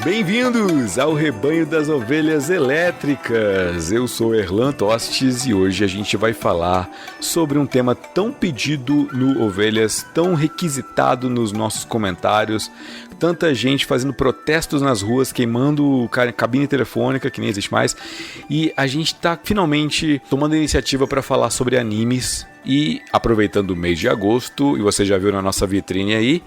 Bem-vindos ao Rebanho das Ovelhas Elétricas. Eu sou Erlan Tostes e hoje a gente vai falar sobre um tema tão pedido no Ovelhas, tão requisitado nos nossos comentários, tanta gente fazendo protestos nas ruas, queimando cabine telefônica, que nem existe mais, e a gente tá finalmente tomando a iniciativa para falar sobre animes e, aproveitando o mês de agosto, e você já viu na nossa vitrine aí,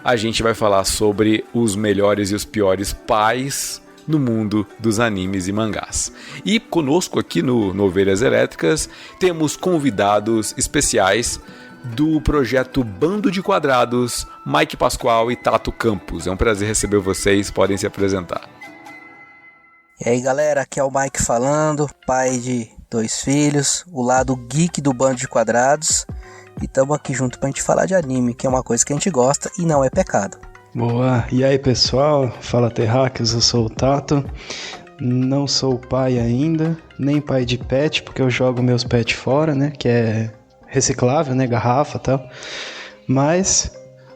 a gente vai falar sobre os melhores e os piores pais no mundo dos animes e mangás. E conosco aqui no Ovelhas Elétricas temos convidados especiais do projeto Bando de Quadrados, Mike Pascoal e Tato Campos. É um prazer receber vocês, podem se apresentar. E aí galera, aqui é o Mike falando, pai de 2 filhos, o lado geek do Bando de Quadrados. E estamos aqui junto pra gente falar de anime, que é uma coisa que a gente gosta e não é pecado. Boa, e aí pessoal, fala Terráqueos, eu sou o Tato. Não sou pai ainda, nem pai de pet, porque eu jogo meus pets fora, né, que é reciclável, né, garrafa e tal. Mas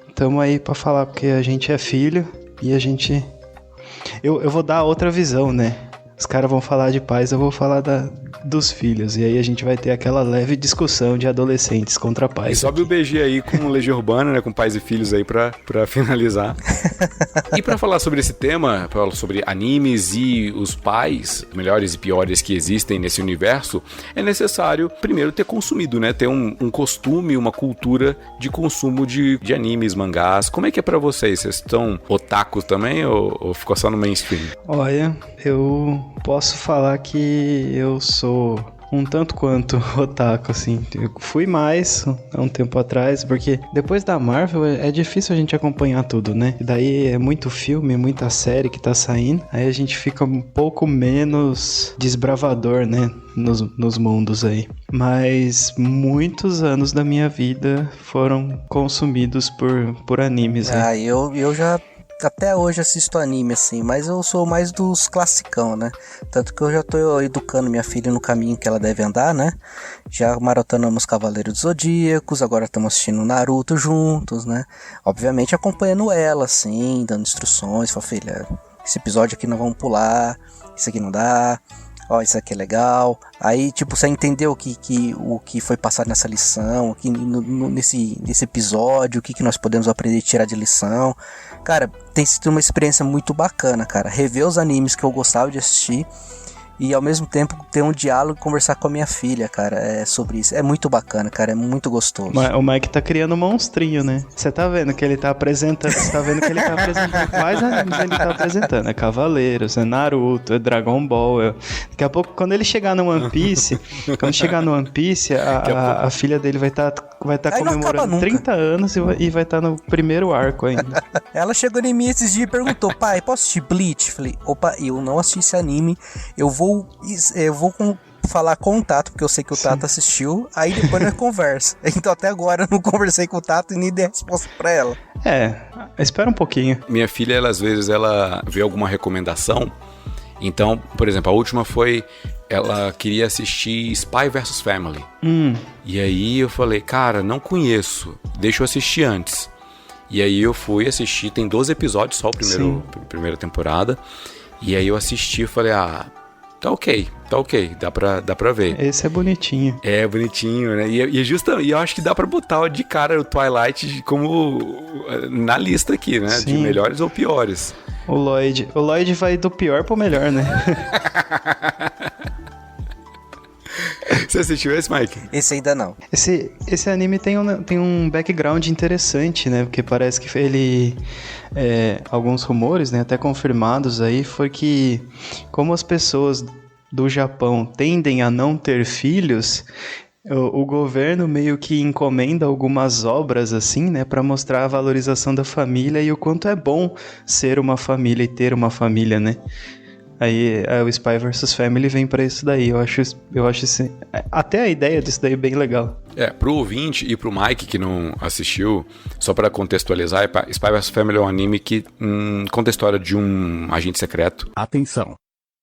estamos aí pra falar, porque a gente é filho e a gente... Eu vou dar outra visão, né? Os caras vão falar de pais, eu vou falar dos filhos. E aí a gente vai ter aquela leve discussão de adolescentes contra pais. E sobe o BG aí com Legião Urbana, né? Com pais e filhos aí pra finalizar. E pra falar sobre esse tema, sobre animes e os pais, melhores e piores que existem nesse universo, é necessário primeiro ter consumido, né? Ter um costume, uma cultura de consumo de animes, mangás. Como é que é pra vocês? Vocês estão otakus também ou ficou só no mainstream? Olha, eu posso falar que eu sou um tanto quanto otaku, assim. Eu fui mais há um tempo atrás, porque depois da Marvel é difícil a gente acompanhar tudo, né? E daí é muito filme, muita série que tá saindo, aí a gente fica um pouco menos desbravador, né? Nos mundos aí. Mas muitos anos da minha vida foram consumidos por animes, né? Eu já... Até hoje assisto anime, assim, mas eu sou mais dos classicão, né? Tanto que eu já tô educando minha filha no caminho que ela deve andar, né? Já maratonamos Cavaleiros dos Zodíacos, agora estamos assistindo Naruto juntos, né? Obviamente acompanhando ela, assim, dando instruções, fala, filha, esse episódio aqui não vamos pular, isso aqui não dá... Ó, isso aqui é legal. Aí, tipo, você entendeu o que foi passado nessa lição, aqui nesse episódio, o que nós podemos aprender e tirar de lição. Cara, tem sido uma experiência muito bacana, cara. Rever os animes que eu gostava de assistir e, ao mesmo tempo, ter um diálogo e conversar com a minha filha, cara, sobre isso. É muito bacana, cara, é muito gostoso. O Mike tá criando um monstrinho, né? Você tá vendo que ele tá apresentando, quais animes ele tá apresentando? É Cavaleiros, é Naruto, é Dragon Ball. Daqui a pouco, quando ele chegar no One Piece, a filha dele vai tá comemorando 30 anos e vai estar no primeiro arco ainda. Ela chegou em mim esses dias e perguntou, pai, posso assistir Bleach? Falei, opa, eu não assisti esse anime, eu vou falar com o Tato, porque eu sei que o Tato assistiu, aí depois nós conversa. Então até agora eu não conversei com o Tato e nem dei resposta pra ela. Espera um pouquinho. Minha filha, às vezes, ela vê alguma recomendação. Então, por exemplo, a última foi... Ela queria assistir Spy vs Family. E aí eu falei, cara, não conheço, deixa eu assistir antes. E aí eu fui assistir, tem 12 episódios só a primeira temporada. E aí eu assisti e falei, tá ok, dá pra ver. Esse é bonitinho. É bonitinho, né? E eu acho que dá pra botar de cara o Twilight como na lista aqui, né? Sim. De melhores ou piores. O Lloyd vai do pior pro melhor, né? Você assistiu esse, Mike? Esse ainda não. Esse anime tem um background interessante, né? Porque parece que ele... alguns rumores, né, até confirmados aí, foi que como as pessoas do Japão tendem a não ter filhos, o governo meio que encomenda algumas obras assim, né, para mostrar a valorização da família e o quanto é bom ser uma família e ter uma família, né? Aí o Spy vs Family vem pra isso daí. Eu acho assim, até a ideia disso daí bem legal. Pro ouvinte e pro Mike que não assistiu, só pra contextualizar, Spy vs Family é um anime que conta a história de um agente secreto. Atenção!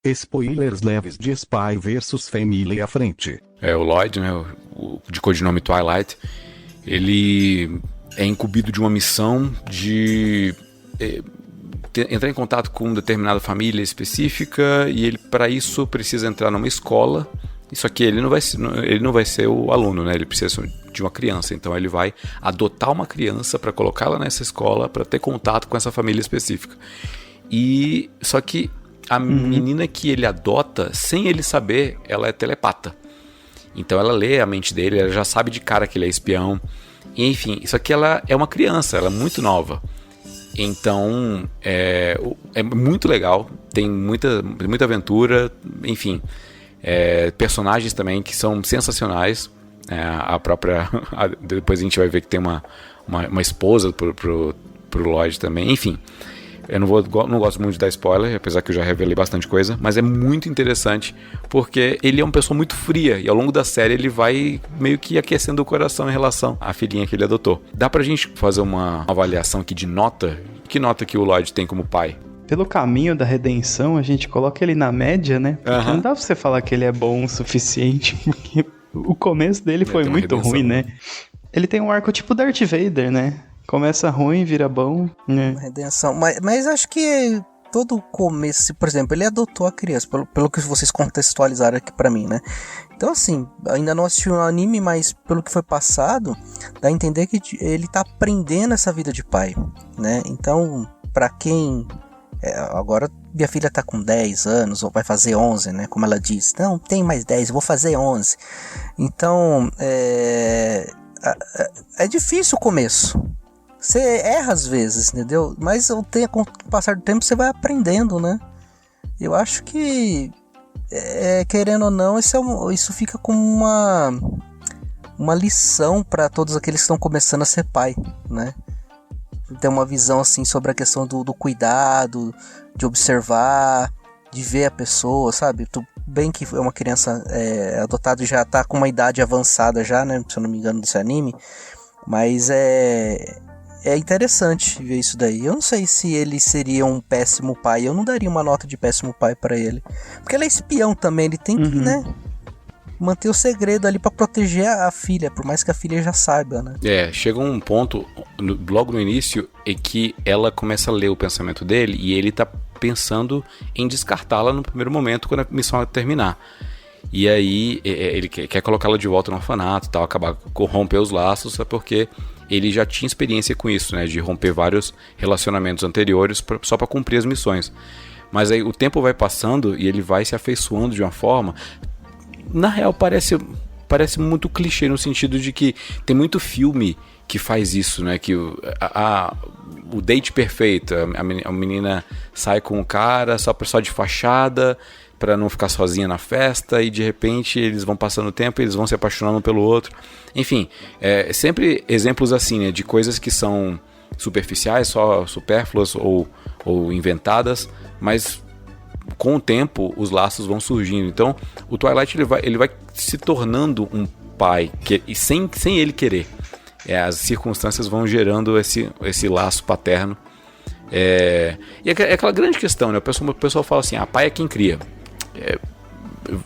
Spoilers leves de Spy vs Family à frente. O Lloyd, né, de codinome Twilight, ele é incumbido de uma missão de entrar em contato com uma determinada família específica, e ele, para isso, precisa entrar numa escola. Só que ele não vai ser o aluno, né? Ele precisa de uma criança. Então ele vai adotar uma criança para colocá-la nessa escola, para ter contato com essa família específica. Só que a menina que ele adota, sem ele saber, ela é telepata. Então ela lê a mente dele, ela já sabe de cara que ele é espião. E, enfim, só que ela é uma criança, ela é muito nova. Então é muito legal, tem muita aventura, enfim. Personagens também que são sensacionais. Depois a gente vai ver que tem uma esposa pro Lloyd também, enfim. Eu não gosto muito de dar spoiler, apesar que eu já revelei bastante coisa, mas é muito interessante porque ele é uma pessoa muito fria e ao longo da série ele vai meio que aquecendo o coração em relação à filhinha que ele adotou. Dá pra gente fazer uma avaliação aqui de nota? Que nota que o Lloyd tem como pai? Pelo caminho da redenção, a gente coloca ele na média, né? Porque não dá pra você falar que ele é bom o suficiente, porque o começo dele foi muito ruim, né? Ele tem um arco tipo Darth Vader, né? Começa ruim, vira bom, né? Redenção. Mas acho que todo começo, por exemplo, ele adotou a criança, pelo que vocês contextualizaram aqui pra mim, né? Então, assim, ainda não assisti um anime, mas pelo que foi passado, dá a entender que ele tá aprendendo essa vida de pai, né? Então, pra quem... agora minha filha tá com 10 anos, ou vai fazer 11, né? Como ela diz. Não, tem mais 10, eu vou fazer 11. Então, é difícil o começo. Você erra às vezes, entendeu? Mas com o passar do tempo você vai aprendendo, né? Eu acho que, querendo ou não, isso fica como uma lição para todos aqueles que estão começando a ser pai, né? Ter uma visão assim sobre a questão do cuidado, de observar, de ver a pessoa, sabe? Tudo bem que é uma criança adotada e já tá com uma idade avançada já, né? Se eu não me engano desse anime. Mas é interessante ver isso daí. Eu não sei se ele seria um péssimo pai. Eu não daria uma nota de péssimo pai pra ele. Porque ele é espião também. Ele tem que, né, manter o segredo ali pra proteger a filha. Por mais que a filha já saiba, né? Chega um ponto, logo no início, em que ela começa a ler o pensamento dele. E ele tá pensando em descartá-la no primeiro momento, quando a missão terminar. E aí ele quer colocá-la de volta no orfanato, tal, romper os laços, porque ele já tinha experiência com isso, né, de romper vários relacionamentos anteriores só para cumprir as missões. Mas aí o tempo vai passando e ele vai se afeiçoando de uma forma, na real parece muito clichê, no sentido de que tem muito filme que faz isso, né, que o date perfeito, a menina sai com o cara só de fachada, para não ficar sozinha na festa, e de repente eles vão passando o tempo e eles vão se apaixonando um pelo outro. Enfim, sempre exemplos assim, né, de coisas que são superficiais, só supérfluas ou inventadas, mas com o tempo os laços vão surgindo. Então o Twilight ele vai se tornando um pai sem ele querer. As circunstâncias vão gerando esse laço paterno. E é aquela grande questão, né? O pessoal fala assim, pai é quem cria.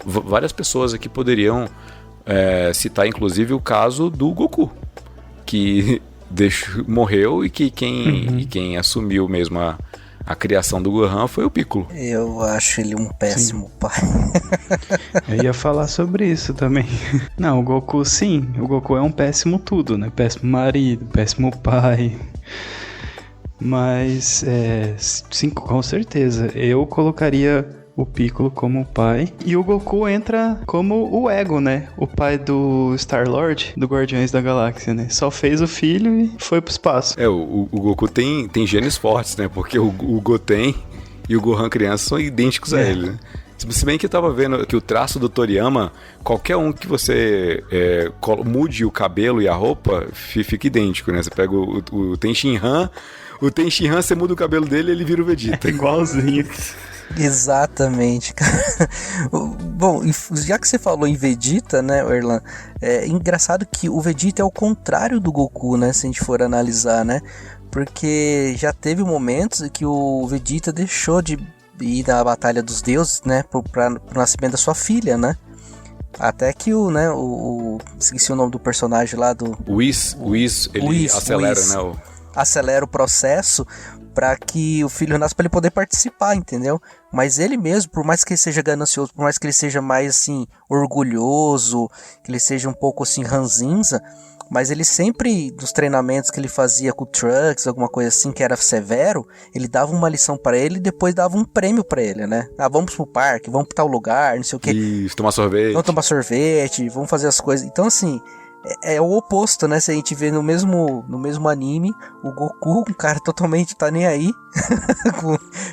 Várias pessoas aqui poderiam citar inclusive o caso do Goku, que morreu e que quem assumiu mesmo a criação do Gohan foi o Piccolo. Eu acho ele um péssimo pai. Eu ia falar sobre isso também. Não, o Goku é um péssimo tudo, né? Péssimo marido, péssimo pai. Mas, sim, com certeza, eu colocaria o Piccolo como pai. E o Goku entra como o Ego, né? O pai do Star-Lord, do Guardiões da Galáxia, né? Só fez o filho e foi pro espaço. O Goku tem genes fortes, né? Porque o Goten e o Gohan criança são idênticos a ele, né? Se bem que eu tava vendo que o traço do Toriyama, qualquer um que você mude o cabelo e a roupa, fica idêntico, né? Você pega o Tenshinhan, O Tenshinhan, você muda o cabelo dele, ele vira o Vegeta. Igualzinho. Exatamente, cara. Bom, já que você falou em Vegeta, né, Erlan, é engraçado que o Vegeta é o contrário do Goku, né, se a gente for analisar, né, porque já teve momentos que o Vegeta deixou de ir na Batalha dos Deuses, né, pro nascimento da sua filha, né. Até que esqueci o nome do personagem lá do... O Whis, ele acelera, né? Acelera o processo para que o filho nasça, para ele poder participar, entendeu? Mas ele mesmo, por mais que ele seja ganancioso, por mais que ele seja mais assim orgulhoso, que ele seja um pouco assim ranzinza, mas ele sempre, dos treinamentos que ele fazia com o Trunks, alguma coisa assim que era severo, ele dava uma lição para ele e depois dava um prêmio para ele, né? Ah, vamos pro parque, vamos pra tal lugar, não sei o que. Isso, tomar sorvete. Vamos tomar sorvete, vamos fazer as coisas. Então assim, é o oposto, né? Se a gente vê no mesmo anime, o Goku, um cara totalmente tá nem aí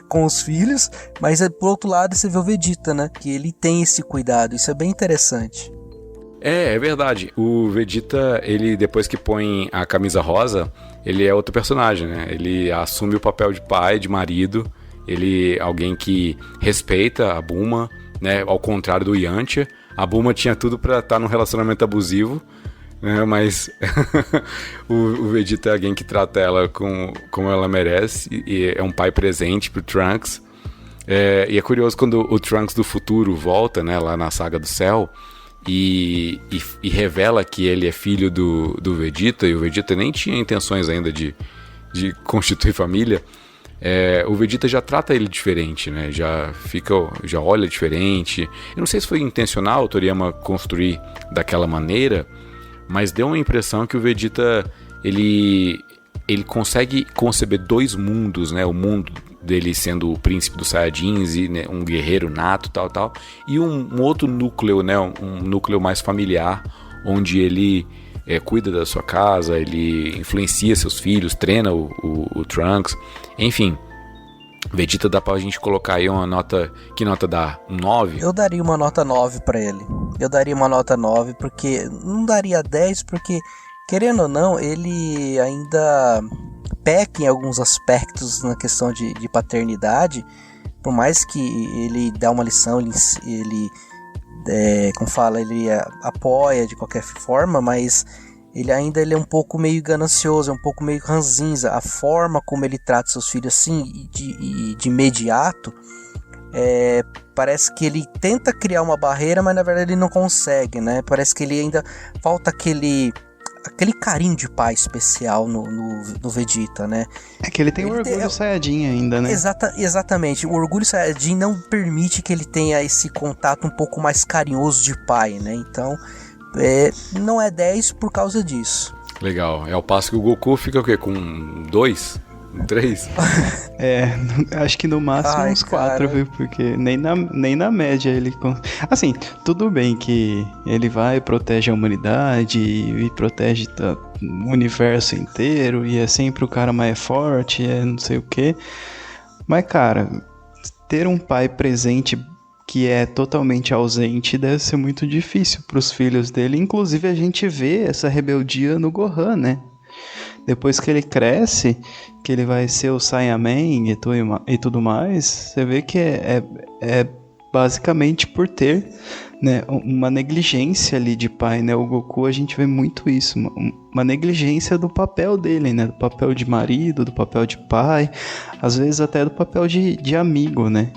com os filhos, mas por outro lado você vê o Vegeta, né? Que ele tem esse cuidado, isso é bem interessante. É verdade. O Vegeta, ele depois que põe a camisa rosa, ele é outro personagem, né? Ele assume o papel de pai, de marido, ele é alguém que respeita a Bulma, né? Ao contrário do Yantia. A Bulma tinha tudo pra estar num relacionamento abusivo, mas o Vegeta é alguém que trata ela como ela merece e é um pai presente pro Trunks. E é curioso quando o Trunks do futuro volta, né, lá na Saga do Céu e revela que ele é filho do Vegeta, e o Vegeta nem tinha intenções ainda de constituir família. O Vegeta já trata ele diferente, né? Já olha diferente. Eu não sei se foi intencional o Toriyama construir daquela maneira, mas deu uma impressão que o Vegeta ele consegue conceber dois mundos, né? O mundo dele sendo o príncipe dos Saiyajins e, né, um guerreiro nato, tal, e um outro núcleo, né? Um núcleo mais familiar, onde ele cuida da sua casa, ele influencia seus filhos, treina o Trunks, enfim. Vegeta dá pra gente colocar aí uma nota. Que nota dá? Um 9? Eu daria uma nota 9 pra ele. Eu daria uma nota 9 porque... Não daria 10 porque, querendo ou não, ele ainda peca em alguns aspectos na questão de paternidade. Por mais que ele dá uma lição, ele como fala, ele apoia de qualquer forma, mas... Ele é um pouco meio ganancioso, é um pouco meio ranzinza. A forma como ele trata seus filhos assim, de imediato, parece que ele tenta criar uma barreira, mas na verdade ele não consegue, né? Parece que ele ainda falta aquele carinho de pai especial no Vegeta, né? É que ele tem o orgulho Saiyajin ainda, né? Exatamente. O orgulho Saiyajin não permite que ele tenha esse contato um pouco mais carinhoso de pai, né? Então... não é 10 por causa disso. Legal. Ao passo que o Goku fica o quê? Com 2? 3? Acho que no máximo uns 4, viu? Porque nem na média ele... Assim, tudo bem que ele vai e protege a humanidade e protege o universo inteiro e é sempre o cara mais forte, não sei o quê. Mas, cara, ter um pai presente que é totalmente ausente, deve ser muito difícil para os filhos dele. Inclusive, a gente vê essa rebeldia no Gohan, né? Depois que ele cresce, que ele vai ser o Saiyaman e tudo mais, você vê que é basicamente por ter, né, uma negligência ali de pai, né? O Goku, a gente vê muito isso, uma negligência do papel dele, né? Do papel de marido, do papel de pai, às vezes até do papel de amigo, né?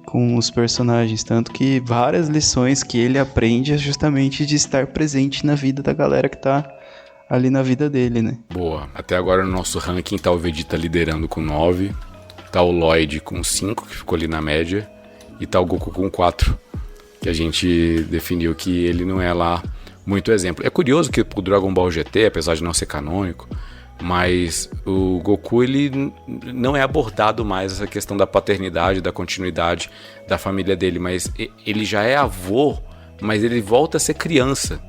Com os personagens, tanto que várias lições que ele aprende é justamente de estar presente na vida da galera que tá ali na vida dele, né? Boa. Até agora no nosso ranking tá o Vegeta liderando com 9, tá o Lloyd com 5, que ficou ali na média, e tá o Goku com 4, que a gente definiu que ele não é lá muito exemplo. É curioso que o Dragon Ball GT, apesar de não ser canônico, mas o Goku, ele não é abordado mais essa questão da paternidade, da continuidade da família dele, mas ele já é avô, mas ele volta a ser criança.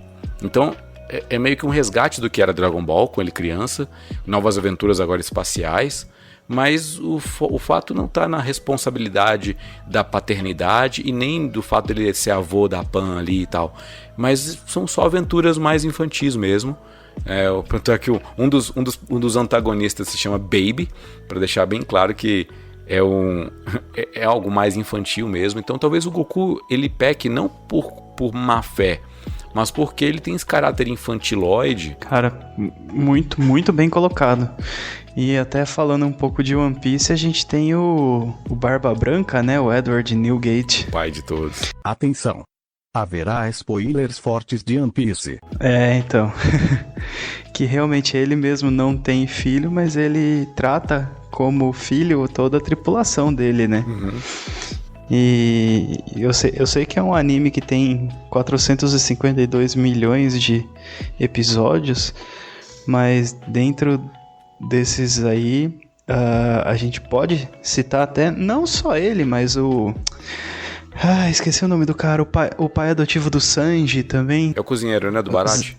Então é meio que um resgate do que era Dragon Ball com ele criança, novas aventuras agora espaciais, mas o fato não tá na responsabilidade da paternidade e nem do fato dele ser avô da Pan ali e tal, mas são só aventuras mais infantis mesmo. Pronto, aqui um dos antagonistas se chama Baby, para deixar bem claro que é algo mais infantil mesmo. Então talvez o Goku ele peque não por má fé, mas porque ele tem esse caráter infantiloide. Cara, muito, muito bem colocado. E até falando um pouco de One Piece, a gente tem o Barba Branca, né? O Edward Newgate. Pai de todos. Atenção! Haverá spoilers fortes de One Piece. Então. Que realmente ele mesmo não tem filho, mas ele trata como filho toda a tripulação dele, né? Uhum. E eu sei que é um anime que tem 452 milhões de episódios, mas dentro desses aí, a gente pode citar até, não só ele, mas esqueci o nome do cara, o pai adotivo do Sanji também. É o cozinheiro, né, do Barate?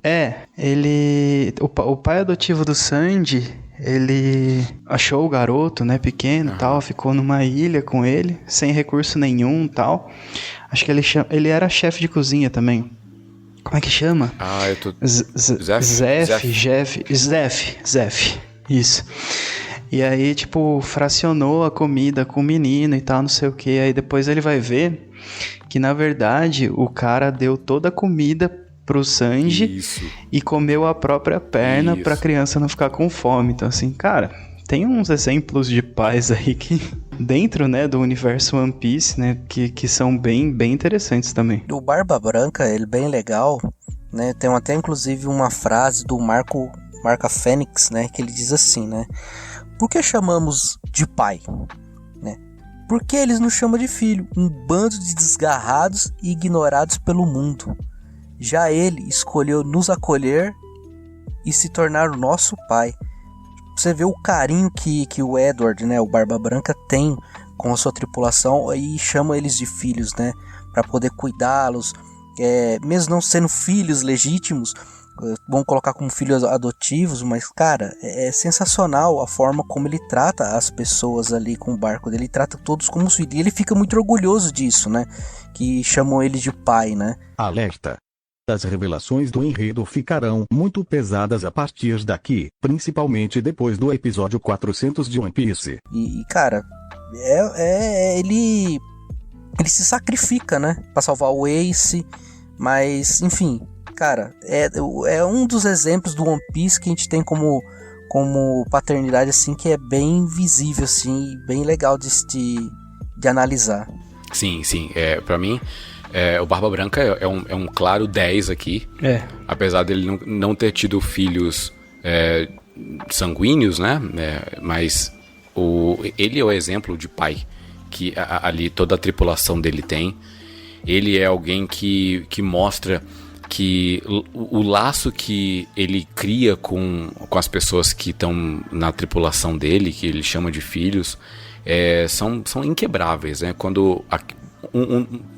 O pai adotivo do Sanji, ele achou o garoto, né, pequeno e tal, ficou numa ilha com ele, sem recurso nenhum e tal. Acho que ele era chefe de cozinha também. Como é que chama? Eu tô... Zef. Isso. E aí, tipo, fracionou a comida com o menino e tal, não sei o que. Aí depois ele vai ver que, na verdade, o cara deu toda a comida pro Sanji e comeu a própria perna pra criança não ficar com fome. Então, assim, cara, tem uns exemplos de pais aí que, dentro, né, do universo One Piece, né, que são bem, bem interessantes também. O Barba Branca, ele é bem legal, né, tem até inclusive uma frase do Marca Fênix, né, que ele diz assim, né, por que chamamos de pai, né? Por que eles nos chamam de filho? Um bando de desgarrados e ignorados pelo mundo. Já ele escolheu nos acolher e se tornar o nosso pai. Você vê o carinho que o Edward, né, o Barba Branca, tem com a sua tripulação e chama eles de filhos, né, para poder cuidá-los, mesmo não sendo filhos legítimos, vão colocar como filhos adotivos, mas cara, é sensacional a forma como ele trata as pessoas ali com o barco dele, ele trata todos como filhos, e ele fica muito orgulhoso disso, né, que chamam ele de pai, né. Alerta! As revelações do enredo ficarão muito pesadas a partir daqui, principalmente depois do episódio 400 de One Piece. E cara, ele se sacrifica, né, pra salvar o Ace, mas enfim, cara, é um dos exemplos do One Piece que a gente tem como paternidade, assim, que é bem visível, assim, bem legal de analisar. Sim, pra mim, o Barba Branca é um claro 10 aqui. Apesar dele não ter tido filhos sanguíneos, né, mas ele é o exemplo de pai que ali toda a tripulação dele tem. Ele é alguém que mostra que o laço que ele cria com as pessoas que estão na tripulação dele, que ele chama de filhos, são inquebráveis, né? Quando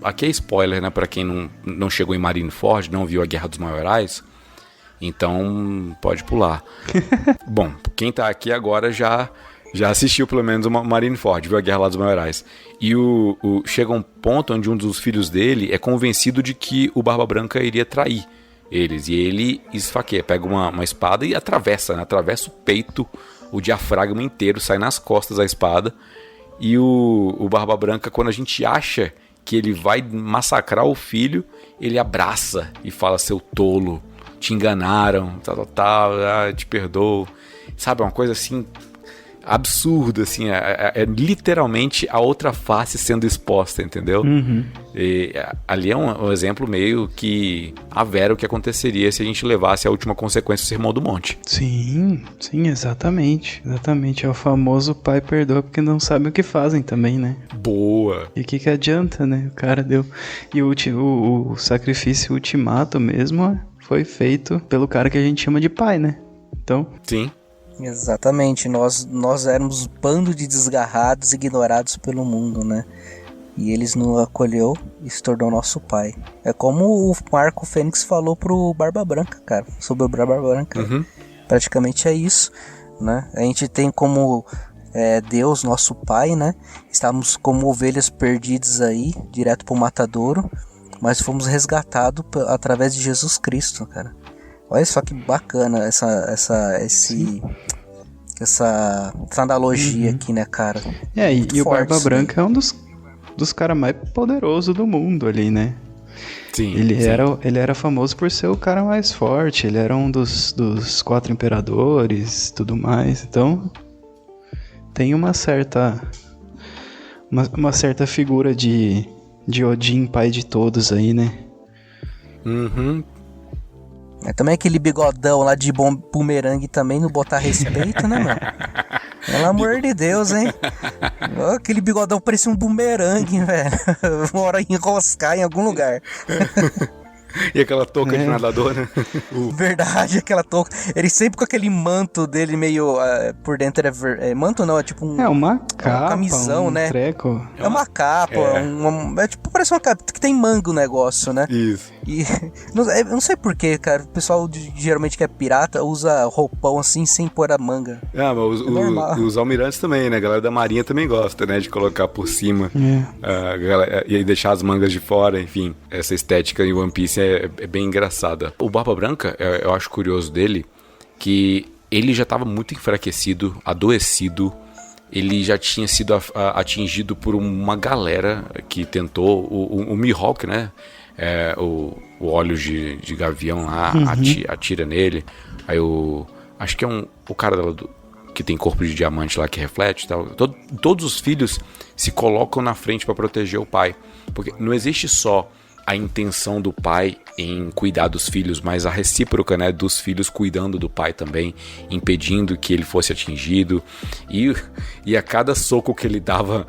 aqui é spoiler, né? Para quem não chegou em Marineford, não viu a Guerra dos Maiorais, então pode pular. Bom, quem tá aqui agora já assistiu pelo menos uma Marineford, viu a Guerra lá dos Maiorais. E chega um ponto onde um dos filhos dele é convencido de que o Barba Branca iria trair eles. E ele esfaqueia, pega uma espada e atravessa o peito, o diafragma inteiro, sai nas costas a espada. E o Barba Branca, quando a gente acha que ele vai massacrar o filho, ele abraça e fala: seu tolo, te enganaram, te perdoo. Sabe, uma coisa assim absurdo, assim, é literalmente a outra face sendo exposta, entendeu? Uhum. E ali é um exemplo meio que avera o que aconteceria se a gente levasse a última consequência do Sermão do Monte. Sim, exatamente, é o famoso pai perdoa porque não sabe o que fazem também, né? Boa! E o que adianta, né? O cara deu... E o sacrifício ultimato mesmo foi feito pelo cara que a gente chama de pai, né? Então... Sim. Exatamente, nós éramos um bando de desgarrados, ignorados pelo mundo, né? E eles nos acolheu e se tornou nosso pai. É como o Marco Fênix falou pro Barba Branca, cara, sobre o Barba Branca. Uhum. Praticamente é isso, né? A gente tem como Deus, nosso Pai, né? Estávamos como ovelhas perdidas aí, direto pro matadouro, mas fomos resgatados através de Jesus Cristo, cara. Olha só que bacana essa analogia aqui, né, cara? E o Barba Branca é um dos caras mais poderosos do mundo ali, né? Sim, Ele era famoso por ser o cara mais forte, ele era um dos 4 imperadores, tudo mais, então tem uma certa figura de Odin, pai de todos aí, né? Uhum. Também aquele bigodão lá de bumerangue também, não botar respeito, né, mano? Pelo amor de Deus, hein? Aquele bigodão parecia um bumerangue, velho. Uma hora enroscar em algum lugar. E aquela touca de nadador, né? Verdade, aquela touca. Ele sempre com aquele manto dele meio... por dentro manto não, é tipo um... uma capa, uma camisão, né? Treco. É uma capa, tipo, parece uma capa que tem manga o negócio, né? Isso. E não sei porquê, cara. O pessoal geralmente que é pirata usa roupão assim sem pôr a manga. Mas os almirantes também, né? A galera da marinha também gosta, né? De colocar por cima e deixar as mangas de fora, enfim. Essa estética em One Piece é bem engraçada. O Barba Branca, eu acho curioso dele que ele já estava muito enfraquecido, adoecido. Ele já tinha sido atingido por uma galera que tentou, o Mihawk, né? O óleo de gavião lá atira nele. Aí acho que é o cara que tem corpo de diamante lá que reflete e tal. Todos os filhos se colocam na frente para proteger o pai. Porque não existe só a intenção do pai em cuidar dos filhos, mas a recíproca, né, dos filhos cuidando do pai também, impedindo que ele fosse atingido, e a cada soco que ele dava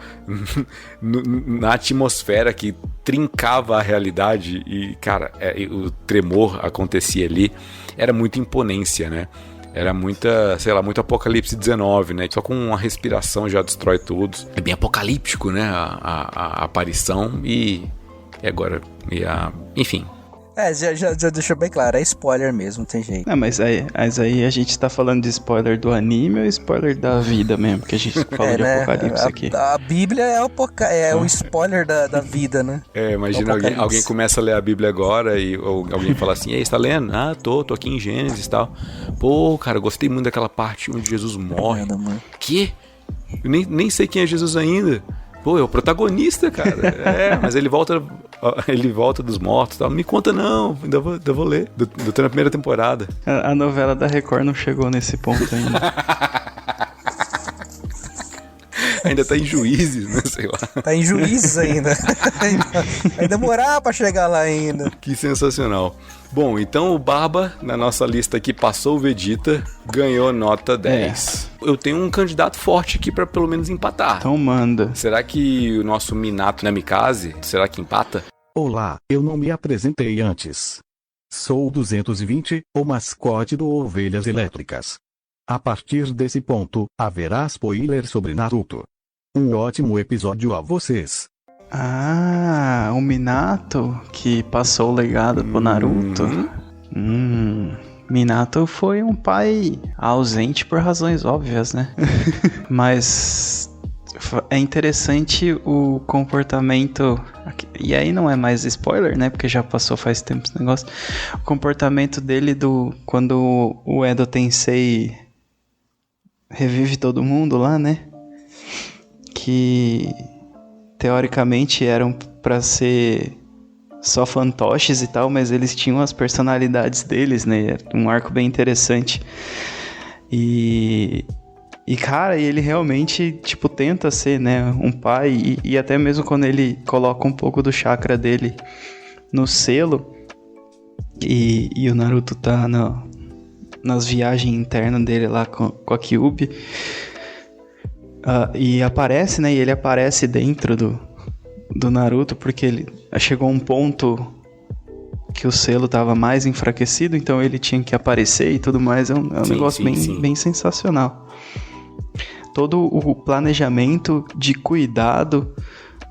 na atmosfera que trincava a realidade, e cara, o tremor acontecia ali, era muita imponência, né? Era muita, sei lá, muito Apocalipse 19, né? Só com uma respiração já destrói tudo. É bem apocalíptico, né? A aparição e agora, enfim. Já deixou bem claro, é spoiler mesmo, tem jeito. Mas aí a gente tá falando de spoiler do anime ou spoiler da vida mesmo? Que a gente fala de apocalipse aqui. A Bíblia é o spoiler da vida, né? Imagina alguém começa a ler a Bíblia agora ou alguém fala assim, ei, você tá lendo? Ah, tô aqui em Gênesis e tal. Pô, cara, eu gostei muito daquela parte onde Jesus morre. Que? Eu nem sei quem é Jesus ainda. Pô, é o protagonista, cara. Mas ele volta dos mortos e tal. Não me conta não, ainda vou ler. Eu tô na primeira temporada. A novela da Record não chegou nesse ponto ainda. Ainda tá em Juízes, né? Sei lá. Tá em Juízes ainda. Vai demorar pra chegar lá ainda. Que sensacional. Bom, então o Barba, na nossa lista aqui, passou o Vegeta, ganhou nota 10. Eu tenho um candidato forte aqui pra pelo menos empatar. Então manda. Será que o nosso Minato Namikaze, será que empata? Olá, eu não me apresentei antes. Sou o 220, o mascote do Ovelhas Elétricas. A partir desse ponto, haverá spoiler sobre Naruto. Um ótimo episódio a vocês. O Minato que passou o legado pro Naruto. Minato foi um pai ausente por razões óbvias, né? Mas é interessante o comportamento. E aí não é mais spoiler, né? Porque já passou faz tempo esse negócio. O comportamento dele quando o Edo Tensei revive todo mundo lá, né? Que teoricamente eram pra ser só fantoches e tal, mas eles tinham as personalidades deles, né? Era um arco bem interessante. E cara, ele realmente, tipo, tenta ser, né, um pai, e até mesmo quando ele coloca um pouco do chakra dele no selo, e o Naruto tá nas viagens internas dele lá com a Kyuubi, e aparece, né, e ele aparece dentro do Naruto, porque ele chegou a um ponto que o selo tava mais enfraquecido, então ele tinha que aparecer e tudo mais. É um negócio bem sensacional. Todo o planejamento de cuidado,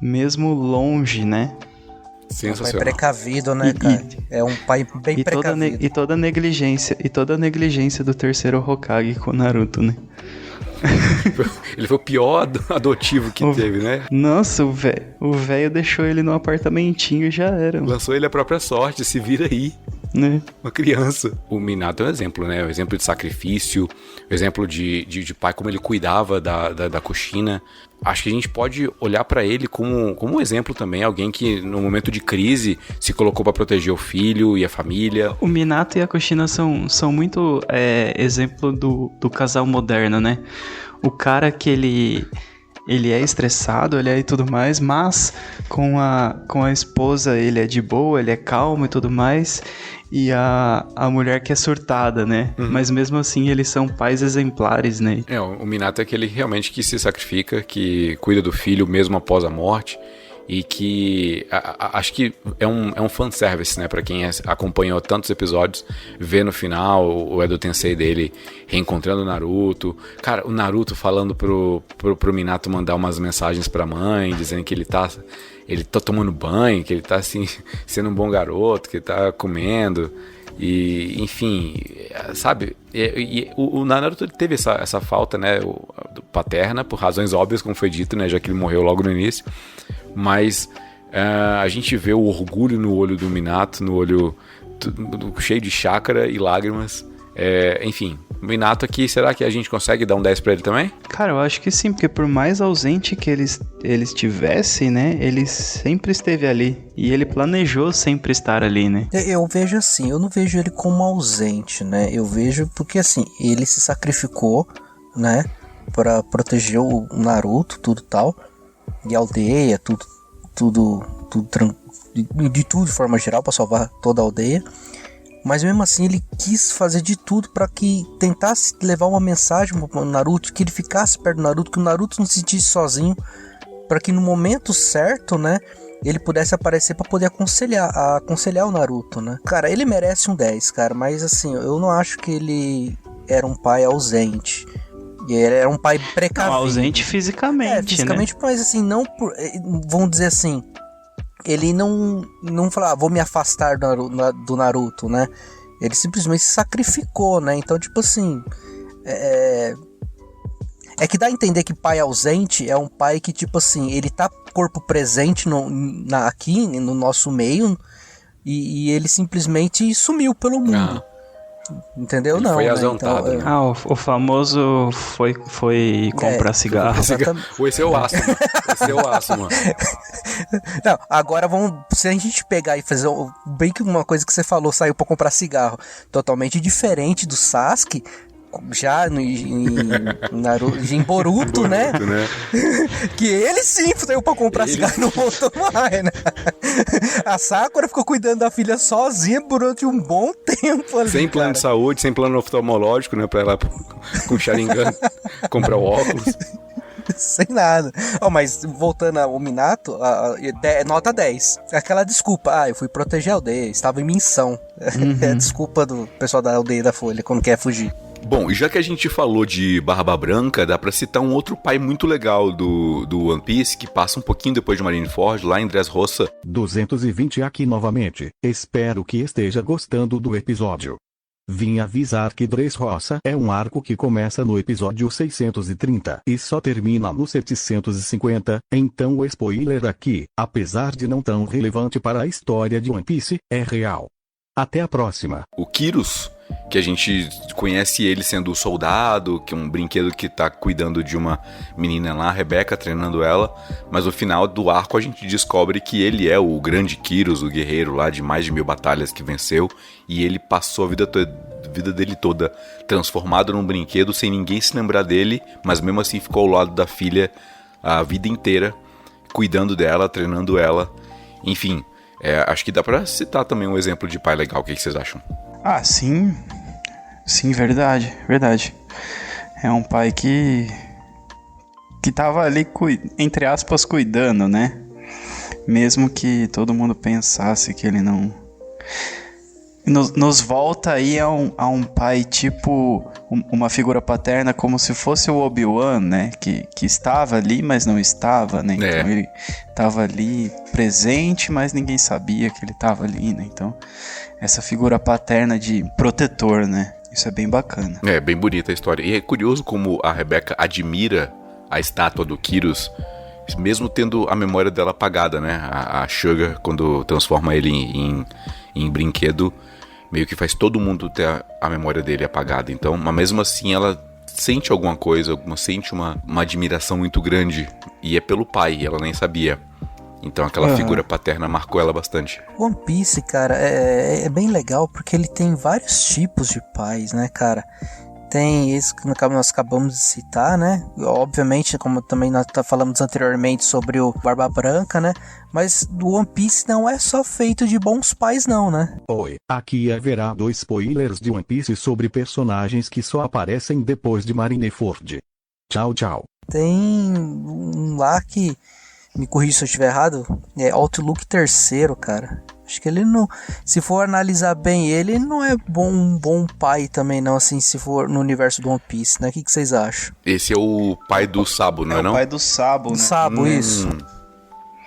mesmo longe, né? Sensacional. Um pai precavido, né, cara? É um pai bem precavido. E toda a negligência do terceiro Hokage com o Naruto, né? Ele foi o pior adotivo que teve, né? Nossa, o velho deixou ele num apartamentinho e já era. Lançou ele a própria sorte, se vira aí. Né? Uma criança. O Minato é um exemplo, né? O exemplo de sacrifício, o exemplo de pai, como ele cuidava da Kushina. Acho que a gente pode olhar pra ele como um exemplo também, alguém que no momento de crise se colocou pra proteger o filho e a família. O Minato e a Kushina são muito exemplo do casal moderno, né? O cara que ele é estressado, ele é e tudo mais, mas com a esposa ele é de boa, ele é calmo e tudo mais, e a mulher que é surtada, né? Uhum. Mas mesmo assim eles são pais exemplares, né? O Minato é aquele realmente que se sacrifica, que cuida do filho mesmo após a morte, e que acho que é um fanservice, né? Pra quem acompanhou tantos episódios, ver no final o Edo Tensei dele reencontrando o Naruto. Cara, o Naruto falando pro Minato mandar umas mensagens pra mãe, dizendo que ele tá tomando banho, que ele tá assim, sendo um bom garoto, que ele tá comendo. E, enfim, sabe? O Naruto teve essa falta, né? Paterna, por razões óbvias, como foi dito, né? Já que ele morreu logo no início. Mas a gente vê o orgulho no olho do Minato, no olho cheio de chakra e lágrimas. Enfim, o Minato aqui, será que a gente consegue dar um 10 pra ele também? Cara, eu acho que sim, porque por mais ausente que eles tivessem, né, ele sempre esteve ali. E ele planejou sempre estar ali, né? Eu vejo assim, eu não vejo ele como ausente, né? Eu vejo porque assim, ele se sacrificou, né, pra proteger o Naruto, tudo tal, e a aldeia, tudo de forma geral, pra salvar toda a aldeia. Mas mesmo assim ele quis fazer de tudo para que tentasse levar uma mensagem pro Naruto, que ele ficasse perto do Naruto, que o Naruto não se sentisse sozinho, para que no momento certo, né, ele pudesse aparecer para poder aconselhar o Naruto, né? Cara, ele merece um 10, cara, mas assim, eu não acho que ele era um pai ausente. Ele era um pai precavido. Não, ausente fisicamente, fisicamente, né? Mas assim, não por, vamos dizer assim, ele não falou, vou me afastar do Naruto, né? Ele simplesmente se sacrificou, né? Então, tipo assim, é que dá a entender que pai ausente é um pai que, tipo assim, ele tá corpo presente aqui no nosso meio e ele simplesmente sumiu pelo mundo. Entendeu? Ele não, foi né? azantado, Então, o famoso foi comprar cigarro. Esse é o aço, mano. Não, agora se a gente pegar e fazer bem que uma coisa que você falou, saiu pra comprar cigarro, totalmente diferente do Sasuke, já em Boruto, né? Que ele sim saiu pra comprar cigarro e não voltou mais, né? A Sakura ficou cuidando da filha sozinha durante um bom tempo ali, sem plano de saúde, sem plano oftalmológico, né? Pra ela com o Sharingan comprar o óculos. Sem nada. Mas voltando ao Minato, nota 10. Aquela desculpa, eu fui proteger a aldeia, estava em missão. É a desculpa do pessoal da aldeia da Folha quando quer fugir. Bom, e já que a gente falou de Barba Branca, dá pra citar um outro pai muito legal do One Piece, que passa um pouquinho depois de Marineford, lá em Dressrosa. 220 aqui novamente. Espero que esteja gostando do episódio. Vim avisar que Dressrosa é um arco que começa no episódio 630 e só termina no 750, então o spoiler aqui, apesar de não tão relevante para a história de One Piece, é real. Até a próxima. O Kyrus, que a gente conhece ele sendo o soldado, que é um brinquedo que tá cuidando de uma menina lá, a Rebeca, treinando ela, mas no final do arco a gente descobre que ele é o grande Kyrus, o guerreiro lá de mais de 1000 batalhas que venceu, e ele passou a vida dele toda transformado num brinquedo sem ninguém se lembrar dele, mas mesmo assim ficou ao lado da filha a vida inteira, cuidando dela, treinando ela, enfim. Acho que dá pra citar também um exemplo de pai legal. O que vocês acham? Sim. Sim, verdade. É um pai que tava ali, entre aspas, cuidando, né? Mesmo que todo mundo pensasse que ele não... Nos volta aí a um pai tipo uma figura paterna, como se fosse o Obi-Wan, né? Que estava ali, mas não estava, né? Então ele estava ali presente, mas ninguém sabia que ele estava ali, né? Então, essa figura paterna de protetor, né? Isso é bem bacana. É, bem bonita a história. E é curioso como a Rebecca admira a estátua do Kyrus, mesmo tendo a memória dela apagada, né? A Sugar, quando transforma ele em brinquedo, meio que faz todo mundo ter a memória dele apagada. Então, mas mesmo assim, ela sente alguma coisa, sente uma admiração muito grande. E é pelo pai, ela nem sabia. Então aquela figura paterna marcou ela bastante. One Piece, cara, é bem legal porque ele tem vários tipos de pais, né, cara? Tem esse que nós acabamos de citar, né? Obviamente, como também nós falamos anteriormente sobre o Barba Branca, né? Mas o One Piece não é só feito de bons pais, não, né? Oi, aqui haverá 2 spoilers de One Piece sobre personagens que só aparecem depois de Marineford. Tchau, tchau. Tem um lá que, me corrija se eu estiver errado, é Outlook III, cara. Acho que ele não, se for analisar bem ele não é um bom pai também não, assim, se for no universo do One Piece, né? O que vocês acham? Esse é o pai do Sabo, não é não? É o pai do Sabo, né? Sabo, isso.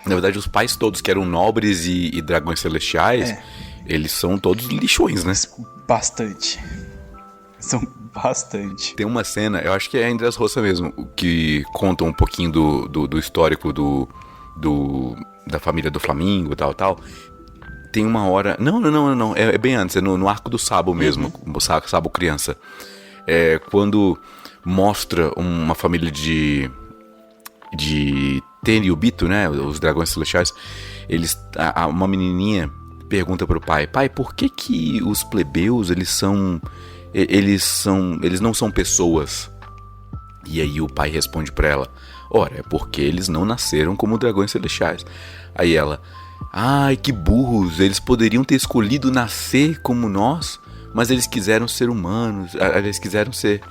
Na verdade, os pais todos que eram nobres e dragões celestiais, eles são todos lixões, né? Bastante. São bastante. Tem uma cena, eu acho que é a Andrés Roça mesmo, que conta um pouquinho do histórico da família do Flamingo, tal. Tem uma hora... Não. É bem antes, é no arco do Sabo mesmo, Sabo criança. É quando mostra uma família de Tenryubito, né? Os dragões celestiais. Uma menininha pergunta pro pai: pai, por que os plebeus, eles não são pessoas? E aí o pai responde pra ela: ora, é porque eles não nasceram como dragões celestiais. Aí ela: ai, que burros, eles poderiam ter escolhido nascer como nós, mas eles quiseram ser humanos, eles quiseram ser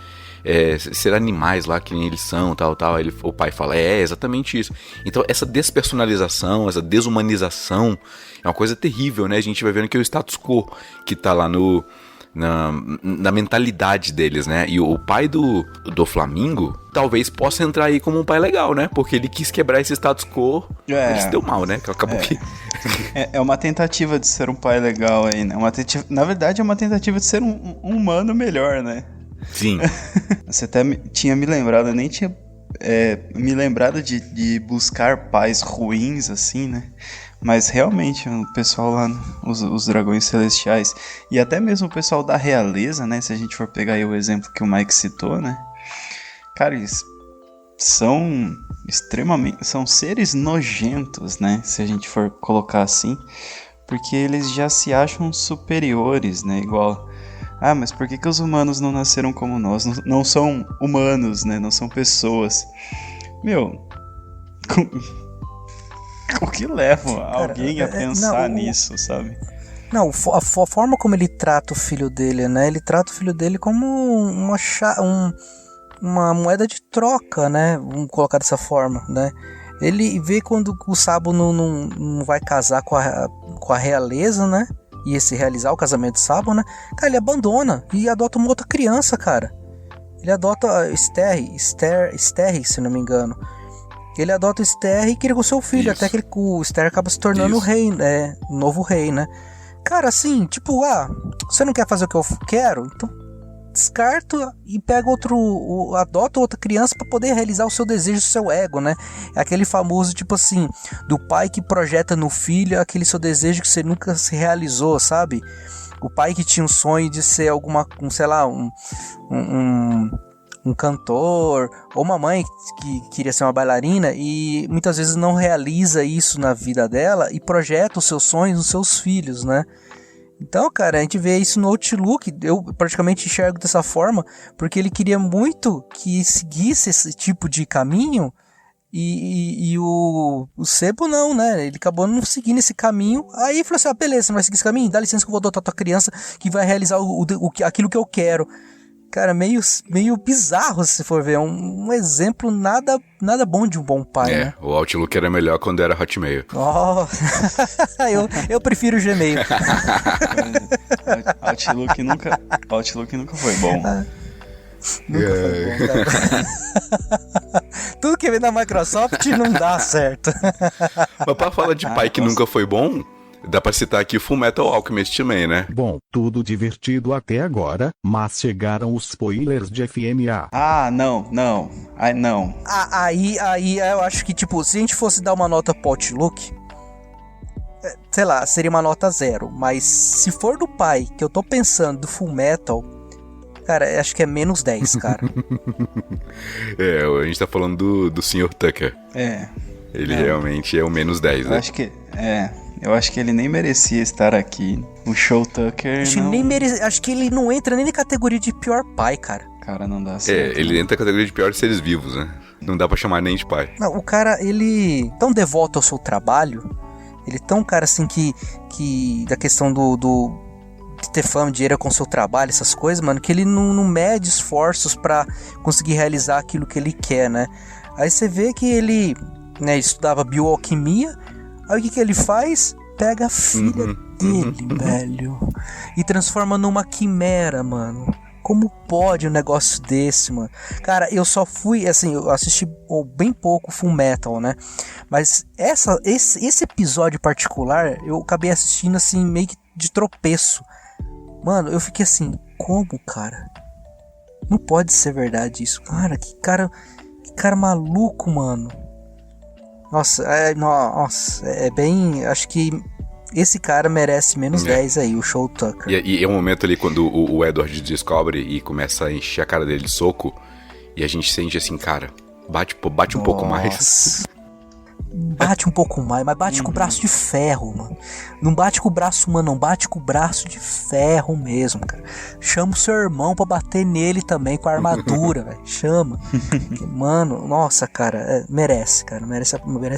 animais lá, que nem eles são, tal. Aí o pai fala: é exatamente isso. Então essa despersonalização, essa desumanização é uma coisa terrível, né? A gente vai vendo que é o status quo que tá lá na mentalidade deles, né? E o pai do Flamingo talvez possa entrar aí como um pai legal, né? Porque ele quis quebrar esse status quo. Ele se deu mal, né? Acabou que... É uma tentativa de ser um pai legal aí, né? Na verdade, é uma tentativa de ser um humano melhor, né? Sim. Você até tinha me lembrado, eu nem tinha me lembrado de buscar pais ruins, assim, né? Mas realmente, o pessoal lá, os dragões celestiais, e até mesmo o pessoal da realeza, né? Se a gente for pegar aí o exemplo que o Mike citou, né? Cara, eles são seres nojentos, né? Se a gente for colocar assim, porque eles já se acham superiores, né? Igual... ah, mas por que os humanos não nasceram como nós? Não são humanos, né? Não são pessoas. Meu... O que leva alguém a pensar nisso, sabe? Não, a forma como ele trata o filho dele, né? Ele trata o filho dele como uma moeda de troca, né? Vamos colocar dessa forma, né? Ele vê quando o Sabo não vai casar com a realeza, né? E se realizar o casamento de Sabo, né? Cara, ele abandona e adota uma outra criança, cara. Ele adota Sterry, se não me engano. Ele adota o Sterry e cria com o seu filho. Isso. Até que o Sterry acaba se tornando o rei, né? O novo rei, né? Cara, assim, tipo, você não quer fazer o que eu quero? Então descarta e pega adota outra criança para poder realizar o seu desejo, o seu ego, né? É aquele famoso, tipo assim, do pai que projeta no filho aquele seu desejo que você nunca se realizou, sabe? O pai que tinha um sonho de ser um cantor, ou uma mãe que queria ser uma bailarina e muitas vezes não realiza isso na vida dela e projeta os seus sonhos nos seus filhos, né? Então, cara, a gente vê isso no Outlook, eu praticamente enxergo dessa forma, porque ele queria muito que seguisse esse tipo de caminho e o Sebo não, né? Ele acabou não seguindo esse caminho, aí falou assim: beleza, você não vai seguir esse caminho? Dá licença que eu vou adotar tua criança que vai realizar aquilo que eu quero. Cara, meio bizarro se for ver. Um exemplo nada bom de um bom pai, né? O Outlook era melhor quando era Hotmail. Oh, eu prefiro o Gmail. Outlook nunca foi bom. Nunca foi bom, cara. Tudo que vem da Microsoft não dá certo. Mas pra falar de pai que nunca foi bom, Dá pra citar aqui Fullmetal Alchemist também, né? Bom, tudo divertido até agora, mas chegaram os spoilers de FMA. Ah, não. Ai, não. Aí eu acho que, tipo, se a gente fosse dar uma nota pro Outlook, sei lá, seria uma nota 0. Mas se for do pai, que eu tô pensando, do Fullmetal, cara, acho que é menos 10, cara. A gente tá falando do Sr. Tucker. Ele realmente é o menos 10, né? Eu acho que ele nem merecia estar aqui. O Show Tucker Acho que ele não entra nem na categoria de pior pai, cara. Cara, não dá certo. Ele entra na categoria de piores seres vivos, né? Não dá pra chamar nem de pai. Não, o cara, ele tão devoto ao seu trabalho, ele tão cara assim que da questão de ter fama, dinheiro com o seu trabalho, essas coisas, mano, que ele não mede esforços pra conseguir realizar aquilo que ele quer, né? Aí você vê que ele, né, estudava bioalquimia. Aí o que ele faz? Pega a filha dele, velho, e transforma numa quimera, mano. Como pode um negócio desse, mano? Cara, eu só fui, assim, eu assisti bem pouco Fullmetal, né? Mas esse episódio particular, eu acabei assistindo, assim, meio que de tropeço. Mano, eu fiquei assim, como, cara? Não pode ser verdade isso. Cara, que cara maluco, mano. Nossa, é bem... Acho que esse cara merece menos 10 aí, o Show Tucker. E é um momento ali quando o Edward descobre e começa a encher a cara dele de soco, e a gente sente assim, cara, bate um pouco mais. Bate um pouco mais, mas bate com o braço de ferro, mano. Não bate com o braço humano, não. Bate com o braço de ferro mesmo, cara. Chama o seu irmão pra bater nele também com a armadura, velho. Chama. Mano, nossa, cara, merece, cara. Merece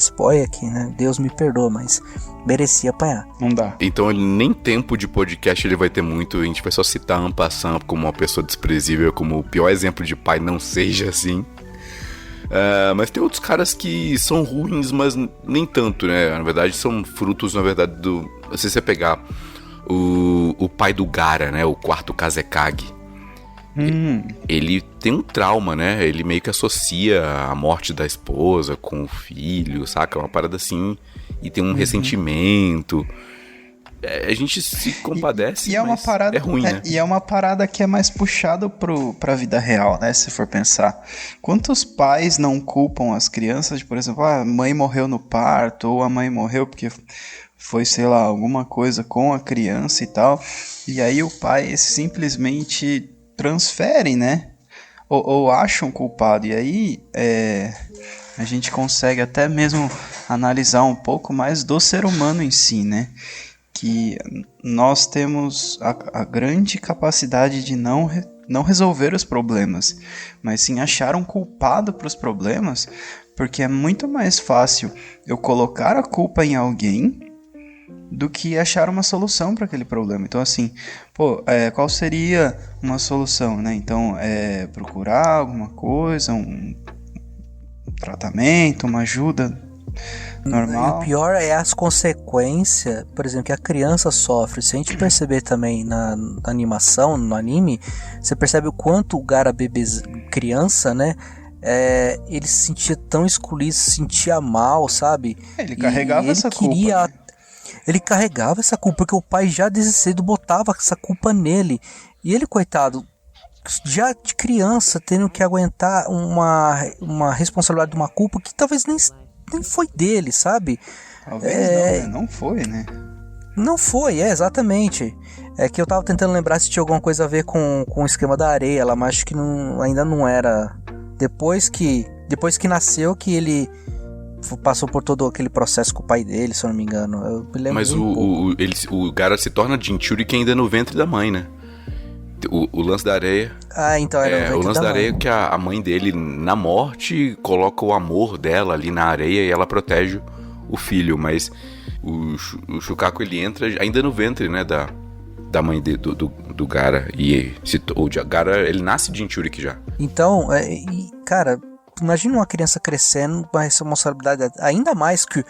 apoio aqui, né? Deus me perdoa, mas merecia apanhar. Não dá. Então ele nem tempo de podcast ele vai ter muito. A gente vai só citar en passant como uma pessoa desprezível, como o pior exemplo de pai não seja assim. Mas tem outros caras que são ruins, mas nem tanto, né? Na verdade, são frutos, na verdade, do... Se você pegar o pai do Gaara, né? O quarto Kazekage. Ele tem um trauma, né? Ele meio que associa a morte da esposa com o filho, saca? Uma parada assim. E tem um ressentimento... A gente se compadece, e é uma parada, é ruim, né? E é uma parada que é mais puxada pra vida real, né? Se for pensar. Quantos pais não culpam as crianças de, por exemplo, a mãe morreu no parto, ou a mãe morreu porque foi, sei lá, alguma coisa com a criança e tal. E aí o pai simplesmente transfere, né? Ou acham culpado. E aí a gente consegue até mesmo analisar um pouco mais do ser humano em si, né? Que nós temos a grande capacidade de não resolver os problemas, mas sim achar um culpado para os problemas, porque é muito mais fácil eu colocar a culpa em alguém do que achar uma solução para aquele problema. Então, assim, qual seria uma solução, né? Então, procurar alguma coisa, um tratamento, uma ajuda normal. E o pior é as consequências, por exemplo, que a criança sofre. Se a gente perceber também na animação, no anime, você percebe o quanto o Gaara bebê criança, né? Ele se sentia tão excluído, se sentia mal, sabe? Ele carregava essa culpa. Né? Ele carregava essa culpa, porque o pai já desde cedo botava essa culpa nele. E ele, coitado, já de criança, tendo que aguentar uma responsabilidade de uma culpa que talvez nem foi dele, sabe? Talvez não foi, né? Não foi, exatamente. É que eu tava tentando lembrar se tinha alguma coisa a ver com o esquema da areia lá, mas acho que ainda não era. Depois que nasceu que ele passou por todo aquele processo com o pai dele, se eu não me engano. Eu me lembro. Mas o Gaara se torna Jinchuriki ainda no ventre da mãe, né? O lance da areia. Então era o lance da areia que a mãe dele, na morte, coloca o amor dela ali na areia e ela protege o filho. Mas o Shukaku, ele entra ainda no ventre, né, da mãe do Gaara. E o Gaara, ele nasce de Jinchuriki já. Então, cara, imagina uma criança crescendo com a responsabilidade ainda mais que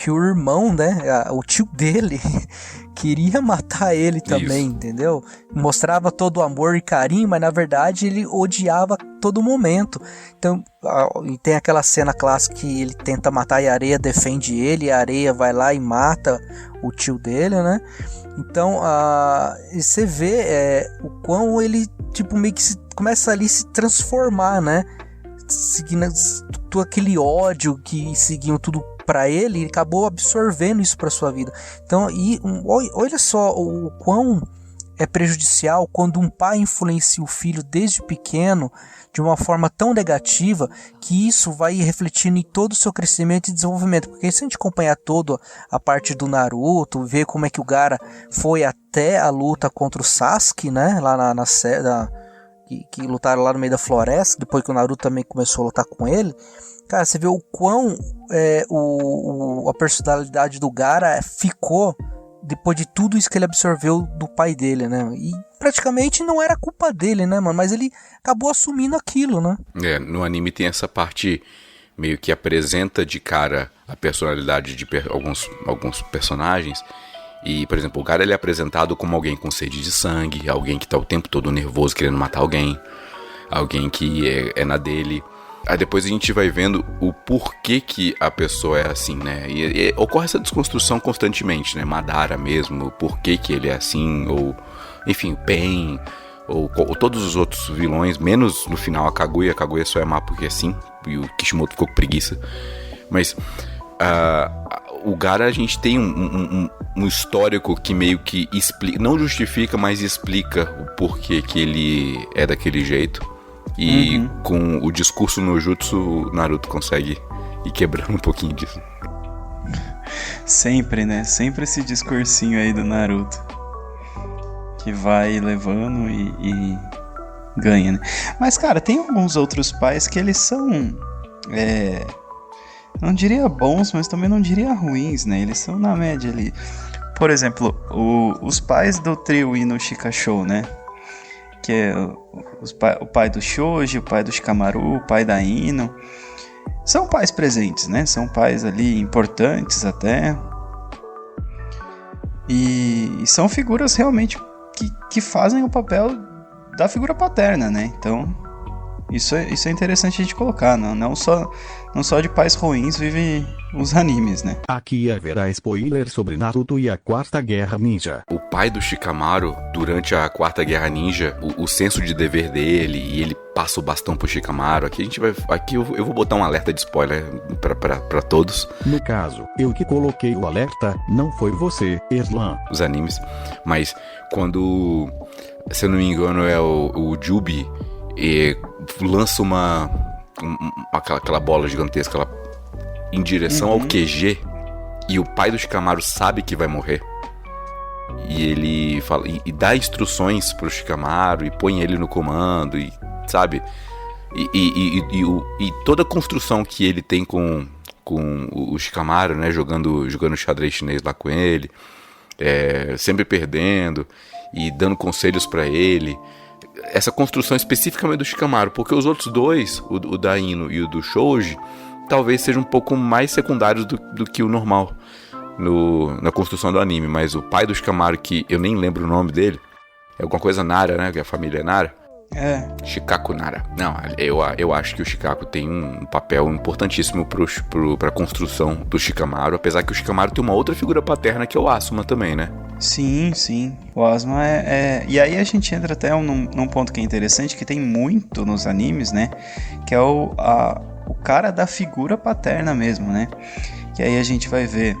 o irmão, né, o tio dele queria matar ele também, entendeu? Mostrava todo o amor e carinho, mas na verdade ele odiava todo momento. Então, e tem aquela cena clássica que ele tenta matar e a Areia defende ele, e a Areia vai lá e mata o tio dele, né? Então, você vê o quão ele, tipo, meio que começa ali a se transformar, né? Seguindo todo aquele ódio que seguiam tudo pra ele, ele acabou absorvendo isso pra sua vida. Então, olha só o quão é prejudicial quando um pai influencia o filho desde pequeno de uma forma tão negativa, que isso vai refletindo em todo o seu crescimento e desenvolvimento. Porque se a gente acompanhar toda a parte do Naruto, ver como é que o Gaara foi até a luta contra o Sasuke, né, lá na que lutaram lá no meio da floresta, depois que o Naruto também começou a lutar com ele, cara, você vê o quão a personalidade do Gaara ficou depois de tudo isso que ele absorveu do pai dele, né? E praticamente não era culpa dele, né, mano? Mas ele acabou assumindo aquilo, né? No anime tem essa parte meio que apresenta de cara a personalidade de alguns personagens. E, por exemplo, o Gaara ele é apresentado como alguém com sede de sangue, alguém que tá o tempo todo nervoso querendo matar alguém que é na dele. Aí depois a gente vai vendo o porquê que a pessoa é assim, né? E ocorre essa desconstrução constantemente, né? Madara mesmo, o porquê que ele é assim, ou enfim, o Pain, ou todos os outros vilões, menos no final a Kaguya só é má porque é assim, e o Kishimoto ficou com preguiça. Mas o Gaara, a gente tem um histórico que meio que explica, não justifica, mas explica o porquê que ele é daquele jeito. E com o discurso no Jutsu, o Naruto consegue ir quebrando um pouquinho disso. Sempre, né? Sempre esse discursinho aí do Naruto, que vai levando e ganha, né? Mas, cara, tem alguns outros pais que eles são... não diria bons, mas também não diria ruins, né? Eles são na média ali. Por exemplo, os pais do trio Ino Shikashou, né? Que é o pai do Shoji, o pai do Shikamaru, o pai da Ino. São pais presentes, né? São pais ali importantes até. E são figuras realmente que fazem o papel da figura paterna, né? Então, isso é interessante a gente colocar. Não só de pais ruins vive os animes, né? Aqui haverá spoiler sobre Naruto e a Quarta Guerra Ninja. O pai do Shikamaru, durante a Quarta Guerra Ninja, o senso de dever dele, e ele passa o bastão pro Shikamaru. Aqui eu vou botar um alerta de spoiler pra todos. No caso, eu que coloquei o alerta, não foi você, Erlan. Os animes. Mas quando, se eu não me engano, é o Jubi lança aquela bola gigantesca em direção ao QG, e o pai do Shikamaru sabe que vai morrer, e ele fala e dá instruções pro Shikamaru e põe ele no comando, e sabe, e toda a construção que ele tem com o Shikamaru, né, jogando xadrez chinês lá com ele, sempre perdendo e dando conselhos pra ele. Essa construção especificamente do Shikamaru, porque os outros dois, o da Ino e o do Shoji, talvez sejam um pouco mais secundários do que o normal na construção do anime. Mas o pai do Shikamaru, que eu nem lembro o nome dele, é alguma coisa Nara, né? Que a família é Nara. Shikaku Nara. Não, eu acho que o Shikaku tem um papel importantíssimo pra construção do Shikamaru, apesar que o Shikamaru tem uma outra figura paterna que é o Asuma também, né? Sim. O Asuma E aí a gente entra até num ponto que é interessante, que tem muito nos animes, né? Que é o cara da figura paterna mesmo, né? Que aí a gente vai ver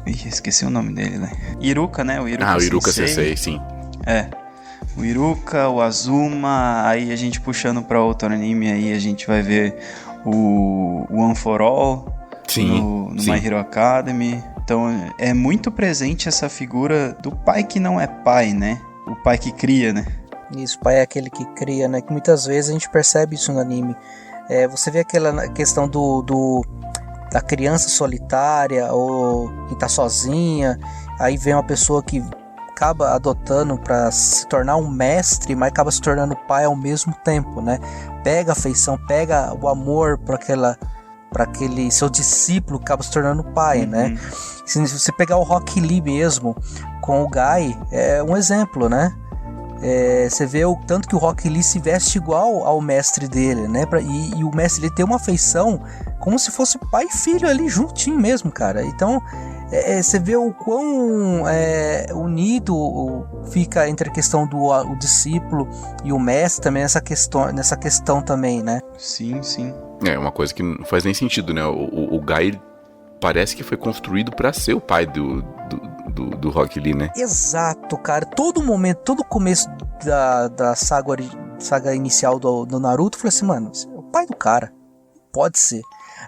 esqueci o nome dele, né? Iruka, né? O Iruka Sensei, sim. O Iruka, o Azuma, aí a gente puxando pra outro anime, aí a gente vai ver o One for All, no My Hero Academy. Então é muito presente essa figura do pai que não é pai, né? O pai que cria, né? Isso, o pai é aquele que cria, né? Que muitas vezes a gente percebe isso no anime. Você vê aquela questão da criança solitária ou que tá sozinha, aí vem uma pessoa que acaba adotando para se tornar um mestre, mas acaba se tornando pai ao mesmo tempo, né? Pega a afeição, pega o amor para aquele seu discípulo, acaba se tornando pai, né? Se você pegar o Rock Lee mesmo com o Guy, é um exemplo, né? Você vê o tanto que o Rock Lee se veste igual ao mestre dele, né? E o mestre ele tem uma afeição como se fosse pai e filho ali juntinho mesmo, cara. Então você vê o quão unido fica entre a questão do o discípulo e o mestre também nessa questão também, né? Sim. É uma coisa que não faz nem sentido, né? O Guy parece que foi construído pra ser o pai do Rock Lee, né? Exato, cara. Todo começo da saga inicial do Naruto, eu falei assim, mano, é o pai do cara. Pode ser.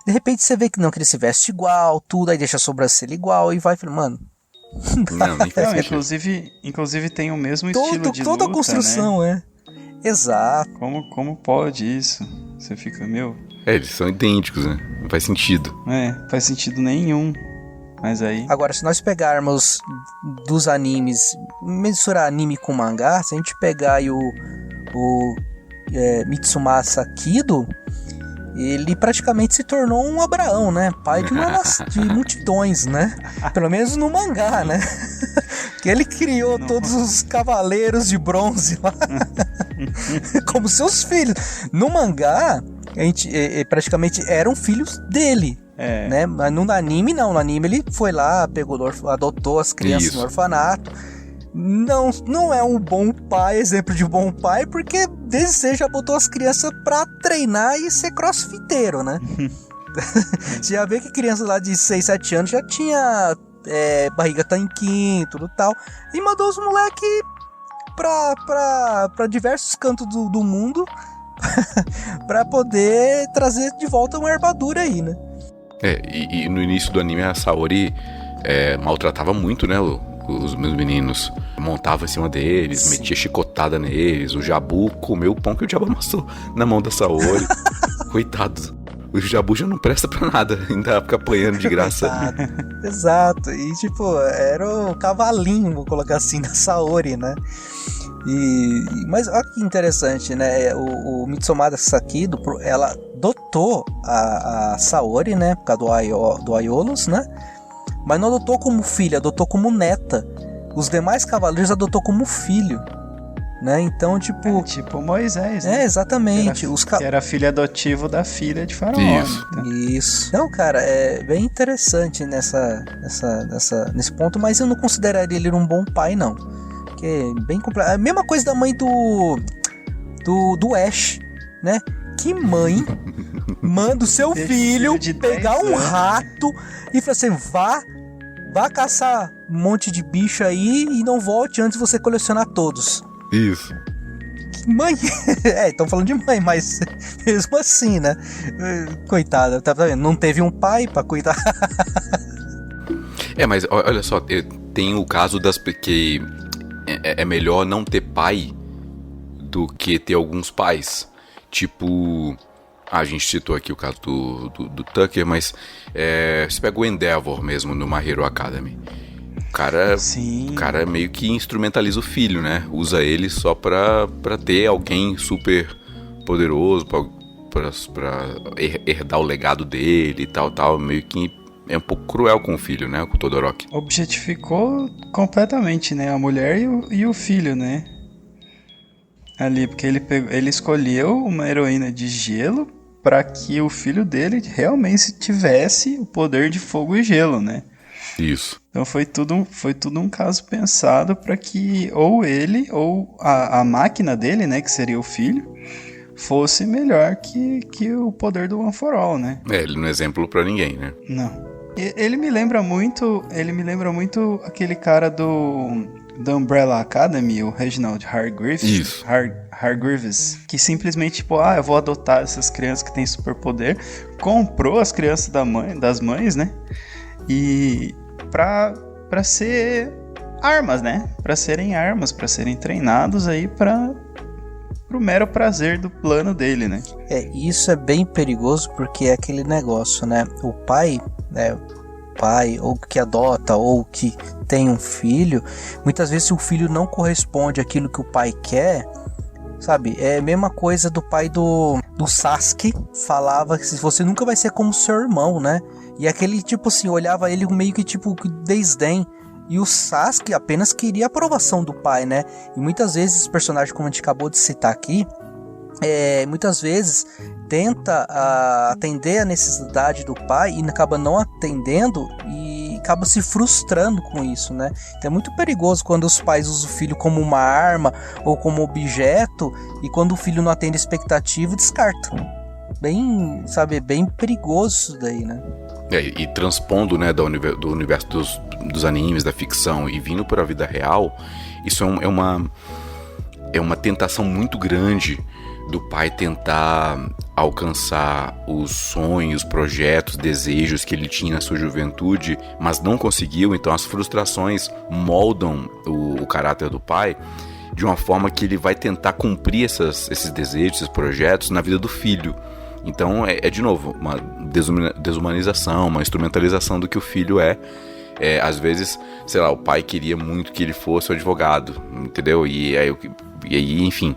De repente você vê que não, que ele se veste igual, tudo, aí deixa a sobrancelha igual e vai, mano. Não, nem faz sentido. Inclusive tem o mesmo estilo de toda luta, a construção, né? Exato. Como pode isso? Você fica, eles são idênticos, né? Não faz sentido. Faz sentido nenhum. Mas aí... Agora, se nós pegarmos dos animes, mensurar anime com mangá, se a gente pegar aí o Mitsumasa Kido, ele praticamente se tornou um Abraão, né? Pai de multidões, né? Pelo menos no mangá, né? Que ele criou todos os cavaleiros de bronze lá como seus filhos. No mangá, praticamente eram filhos dele. Né? Mas no anime não, no anime ele foi lá, adotou as crianças no orfanato. Não é um bom pai, exemplo de bom pai, porque desde cedo já botou as crianças pra treinar e ser crossfiteiro, né? Você já vê que criança lá de 6, 7 anos já tinha barriga tanquinho, tudo tal, e mandou os moleques pra diversos cantos do mundo pra poder trazer de volta uma armadura aí, né? E no início do anime a Saori maltratava muito, né, os meus meninos. Montava em cima deles, metia chicotada neles. O Jabu comeu o pão que o diabo amassou na mão da Saori. Coitado. O Jabu já não presta pra nada, ainda fica apanhando de graça. Exato. E era o cavalinho, vou colocar assim, da Saori, né? Mas olha que interessante, né? O Mitsumasa Kido, ela adotou a Saori, né? Por causa do Aiolos, né? Mas não adotou como filha, adotou como neta. Os demais cavaleiros adotou como filho, né? Então, tipo Moisés, né? Exatamente. Que era filho adotivo da filha de Faraó. Isso. Então, cara, é bem interessante nesse ponto, mas eu não consideraria ele um bom pai, não. Que é bem complexo. A mesma coisa da mãe do Ash, né? Que mãe manda o seu filho pegar um rato e fala assim, vá caçar um monte de bicho aí e não volte antes de você colecionar todos. Isso. Mãe, estão falando de mãe, mas mesmo assim, né? Coitada, tá vendo? Não teve um pai pra cuidar. Mas olha só, tem o caso que é melhor não ter pai do que ter alguns pais. Tipo, a gente citou aqui o caso do Tucker, mas você pega o Endeavor mesmo no My Hero Academy. O cara meio que instrumentaliza o filho, né? Usa ele só pra ter alguém super poderoso, pra herdar o legado dele e tal. Meio que é um pouco cruel com o filho, né? Com o Todoroki. Objetificou completamente, né? A mulher e o filho, né? Ali, porque ele escolheu uma heroína de gelo para que o filho dele realmente tivesse o poder de fogo e gelo, né? Isso. Então foi tudo um caso pensado para que ou ele ou a máquina dele, né, que seria o filho, fosse melhor que o poder do One for All, né? Ele não é exemplo para ninguém, né? Não. Ele me lembra muito aquele cara da Umbrella Academy, o Reginald Hargreaves. Isso. Hargreaves, que simplesmente, eu vou adotar essas crianças que têm superpoder. Comprou as crianças das mães, né? E pra ser armas, né? Pra serem armas, pra serem treinados aí pro mero prazer do plano dele, né? Isso é bem perigoso porque é aquele negócio, né? O pai, né? pai, ou que adota, ou que tem um filho, muitas vezes se o filho não corresponde àquilo que o pai quer, sabe? É a mesma coisa do pai do Sasuke, falava que você nunca vai ser como seu irmão, né? E aquele tipo assim, olhava ele meio que tipo desdém. E o Sasuke apenas queria a aprovação do pai, né? E muitas vezes esse personagem, como a gente acabou de citar aqui, muitas vezes tenta atender a necessidade do pai e acaba não atendendo e acaba se frustrando com isso, né? Então é muito perigoso quando os pais usam o filho como uma arma ou como objeto e quando o filho não atende a expectativa, descarta. Bem, sabe, bem perigoso isso daí, né? E transpondo, né, do universo dos animes, da ficção e vindo para a vida real, isso é uma tentação muito grande do pai tentar alcançar os sonhos, projetos, desejos que ele tinha na sua juventude, mas não conseguiu. Então as frustrações moldam o caráter do pai de uma forma que ele vai tentar cumprir esses desejos, esses projetos na vida do filho. Então de novo, uma desumanização, uma instrumentalização do que o filho é. Às vezes, sei lá, o pai queria muito que ele fosse o advogado, entendeu? E aí, enfim,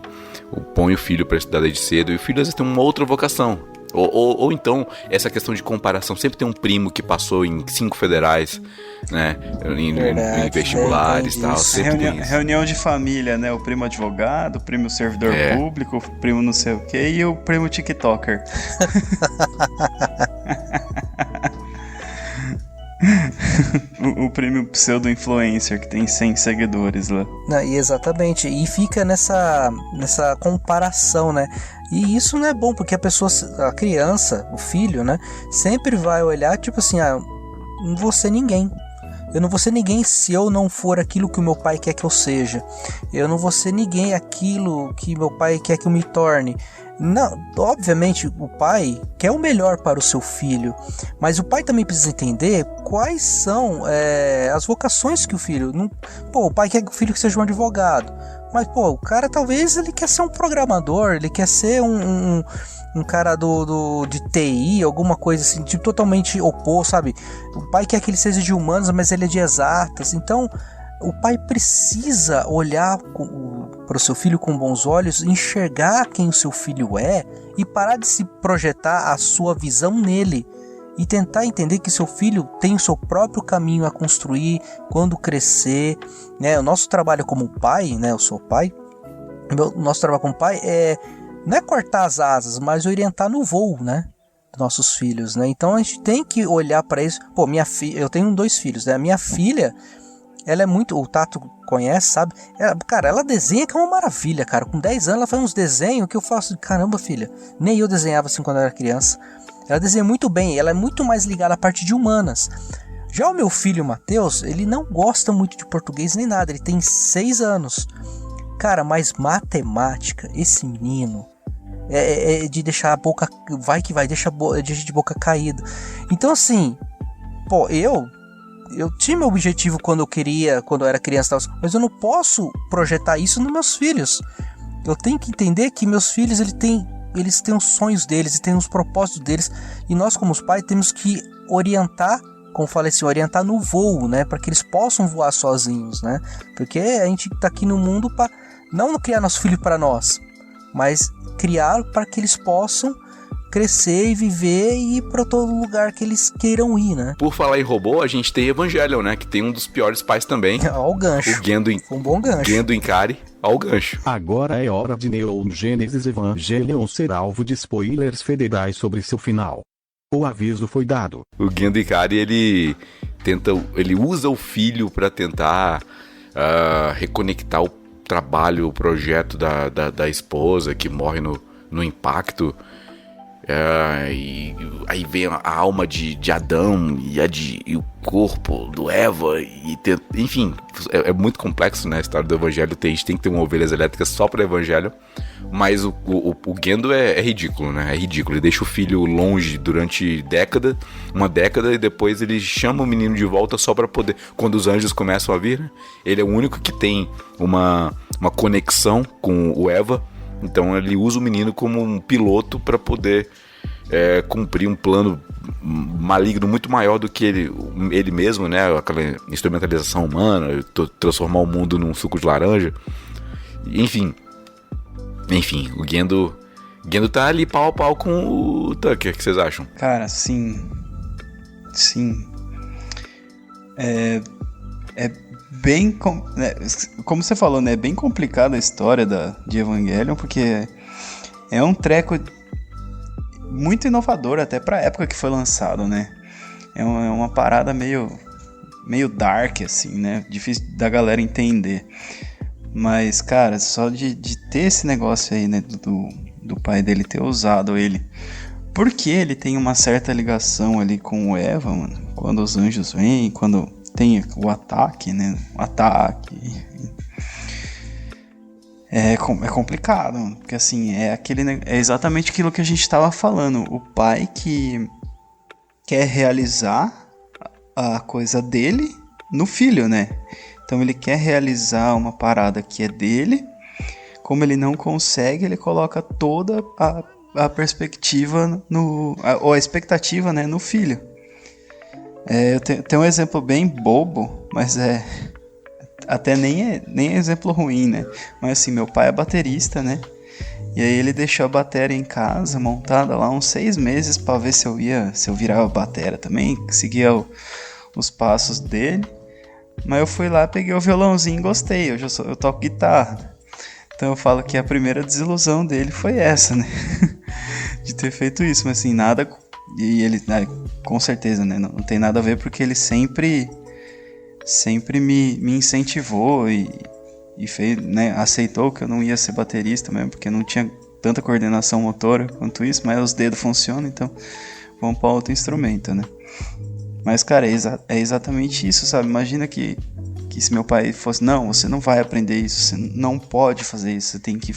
põe o filho para estudar desde cedo, e o filho às vezes tem uma outra vocação. Ou então, essa questão de comparação, sempre tem um primo que passou em 5 federais, né? Em vestibulares e tal. Reunião de família, né? O primo advogado, o primo servidor público, o primo não sei o que e o primo tiktoker. O prêmio pseudo-influencer que tem 100 seguidores lá. Exatamente, e fica nessa comparação, né? E isso não é bom, porque a criança, o filho, né, sempre vai olhar tipo assim, não vou ser ninguém. Eu não vou ser ninguém se eu não for aquilo que o meu pai quer que eu seja. Eu não vou ser ninguém aquilo que meu pai quer que eu me torne. Não, obviamente o pai quer o melhor para o seu filho, mas o pai também precisa entender quais são as vocações que o filho... o pai quer que o filho seja um advogado, mas o cara talvez ele quer ser um programador, ele quer ser um cara de TI, alguma coisa assim, tipo, totalmente oposto, sabe? O pai quer que ele seja de humanas, mas ele é de exatas. Então o pai precisa olhar para o seu filho com bons olhos, enxergar quem o seu filho é e parar de se projetar a sua visão nele e tentar entender que seu filho tem o seu próprio caminho a construir quando crescer, né? O nosso trabalho como pai, né? Eu sou pai. O nosso trabalho como pai não é cortar as asas, mas orientar no voo, né? Dos nossos filhos, né? Então a gente tem que olhar para isso. Eu tenho 2 filhos, né? A minha filha, ela é muito... O Tato conhece, sabe? Ela desenha que é uma maravilha, cara. Com 10 anos ela faz uns desenhos que eu falo assim, caramba, filha, nem eu desenhava assim quando eu era criança. Ela desenha muito bem, ela é muito mais ligada à parte de humanas. Já o meu filho, Matheus, ele não gosta muito de português nem nada, ele tem 6 anos. Cara, mas matemática, esse menino, é de deixar a boca... Vai que vai, deixa de boca caída. Então assim, eu tinha meu objetivo quando eu era criança, mas eu não posso projetar isso nos meus filhos. Eu tenho que entender que meus filhos eles têm os sonhos deles, e têm os propósitos deles, e nós como os pais temos que orientar, como falei assim, orientar no voo, né, para que eles possam voar sozinhos, né? Porque a gente tá aqui no mundo para não criar nosso filho para nós, mas criar para que eles possam crescer e viver e ir pra todo lugar que eles queiram ir, né? Por falar em robô, a gente tem Evangelion, né? Que tem um dos piores pais também. Ó o gancho. O Gendo, foi um bom gancho. Gendo Ikari, ó o gancho. Agora é hora de Neon Genesis Evangelion ser alvo de spoilers federais sobre seu final. O aviso foi dado. O Gendo Ikari, ele usa o filho pra tentar reconectar o trabalho, o projeto da esposa que morre no impacto. E aí vem a alma de Adão e o corpo do Eva, enfim, é muito complexo, né? A história do Evangelho, a gente tem que ter uma ovelhas elétricas só para o Evangelho, mas o Gendo é ridículo, né? É ridículo, ele deixa o filho longe durante uma década, e depois ele chama o menino de volta só para poder, quando os anjos começam a vir, né? Ele é o único que tem uma conexão com o Eva. Então ele usa o menino como um piloto para poder cumprir um plano maligno muito maior do que ele mesmo, né? Aquela instrumentalização humana, transformar o mundo num suco de laranja. Enfim, o Gendo tá ali pau a pau com o Tucker. O que vocês acham? Cara, sim. É bem... Como você falou, né? É bem complicada a história de Evangelion, porque é um treco muito inovador até pra época que foi lançado, né? É uma parada meio dark, assim, né? Difícil da galera entender. Mas, cara, só de ter esse negócio aí, né? Do pai dele ter usado ele. Porque ele tem uma certa ligação ali com o Eva, mano. Quando os anjos vêm, quando tem o ataque, né? O ataque. É complicado, mano. Porque assim, é exatamente aquilo que a gente tava falando. O pai que quer realizar a coisa dele no filho, né? Então ele quer realizar uma parada que é dele. Como ele não consegue, ele coloca toda a perspectiva ou a expectativa, né, no filho. Eu tenho um exemplo bem bobo, mas até nem é exemplo ruim, né? Mas assim, meu pai é baterista, né? E aí ele deixou a bateria em casa, montada lá uns 6 meses pra ver se eu virava bateria também, seguia os passos dele. Mas eu fui lá, peguei o violãozinho e gostei. Eu toco guitarra. Então eu falo que a primeira desilusão dele foi essa, né? De ter feito isso, mas assim, nada... E ele, com certeza, né? Não tem nada a ver, porque ele sempre me incentivou e fez, né? Aceitou que eu não ia ser baterista mesmo, porque não tinha tanta coordenação motora quanto isso, mas os dedos funcionam, então vamos para outro instrumento, né? Mas, cara, é exatamente isso, sabe? Imagina que se meu pai fosse, não, você não vai aprender isso, você não pode fazer isso, você tem que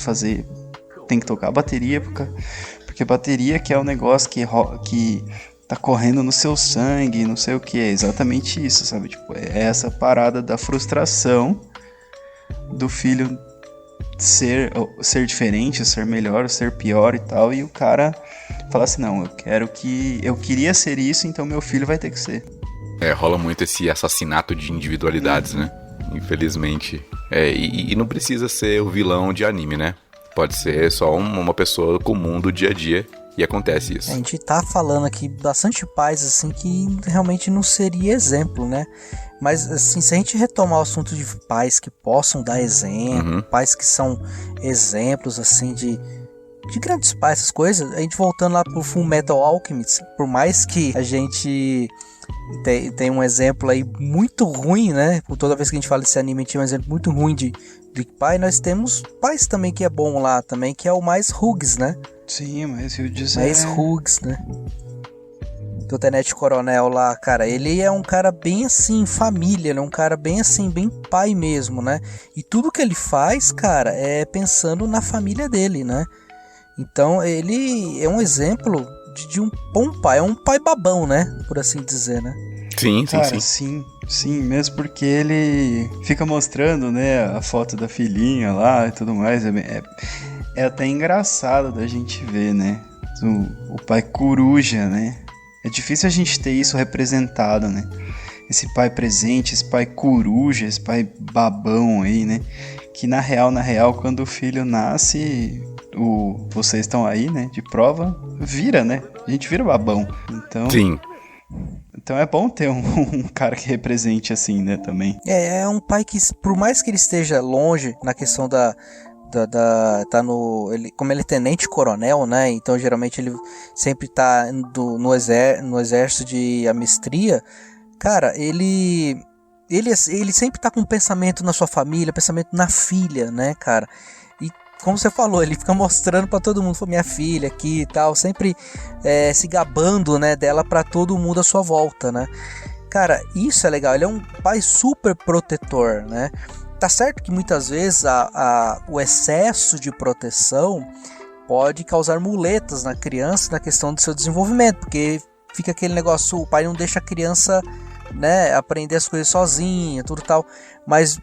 tocar bateria, porque bateria que é o negócio que tá correndo no seu sangue, não sei o que, é exatamente isso, sabe? Tipo, é essa parada da frustração do filho ser diferente, ser melhor, ser pior e tal, e o cara fala assim, não, eu queria ser isso, então meu filho vai ter que ser. Rola muito esse assassinato de individualidades, né? Infelizmente. E não precisa ser o vilão de anime, né? Pode ser só uma pessoa comum do dia a dia e acontece isso. A gente tá falando aqui bastante pais, assim, que realmente não seria exemplo, né? Mas, assim, se a gente retomar o assunto de pais que possam dar exemplo, pais que são exemplos, assim, de grandes pais, essas coisas, a gente voltando lá pro Fullmetal Alchemist, por mais que a gente tem um exemplo aí muito ruim, né? Por toda vez que a gente fala desse anime, a gente tem um exemplo muito ruim de pai, nós temos pais também que é bom lá também, que é o Mais Hughes, né? Sim, mas eu disse Mais Hughes, né? Do Tenente Coronel lá, cara, ele é um cara bem assim, família, ele é um cara bem assim, bem pai mesmo, né? E tudo que ele faz, cara, é pensando na família dele, né? Então ele é um exemplo de um bom pai, é um pai babão, né? Por assim dizer, né? Sim, cara, sim, mesmo porque ele fica mostrando, né, a foto da filhinha lá e tudo mais, é até engraçado da gente ver, né? O pai coruja, né? É difícil a gente ter isso representado, né? Esse pai presente, esse pai coruja, esse pai babão aí, né? Que na real, quando o filho nasce, vocês estão aí, né? De prova, vira, né? A gente vira babão. Então, sim. Então é bom ter um cara que represente assim, né? Também. É um pai que, por mais que ele esteja longe na questão tá como ele é tenente coronel, né? Então geralmente ele sempre tá no exército de amestria. Cara, ele sempre tá com um pensamento na sua família, pensamento na filha, né, cara? E como você falou, ele fica mostrando pra todo mundo, minha filha aqui e tal, sempre se gabando, né, dela pra todo mundo à sua volta, né? Cara, isso é legal, ele é um pai super protetor, né? Tá certo que muitas vezes o excesso de proteção pode causar muletas na criança na questão do seu desenvolvimento, porque fica aquele negócio, o pai não deixa a criança, né, aprender as coisas sozinha, tudo tal, mas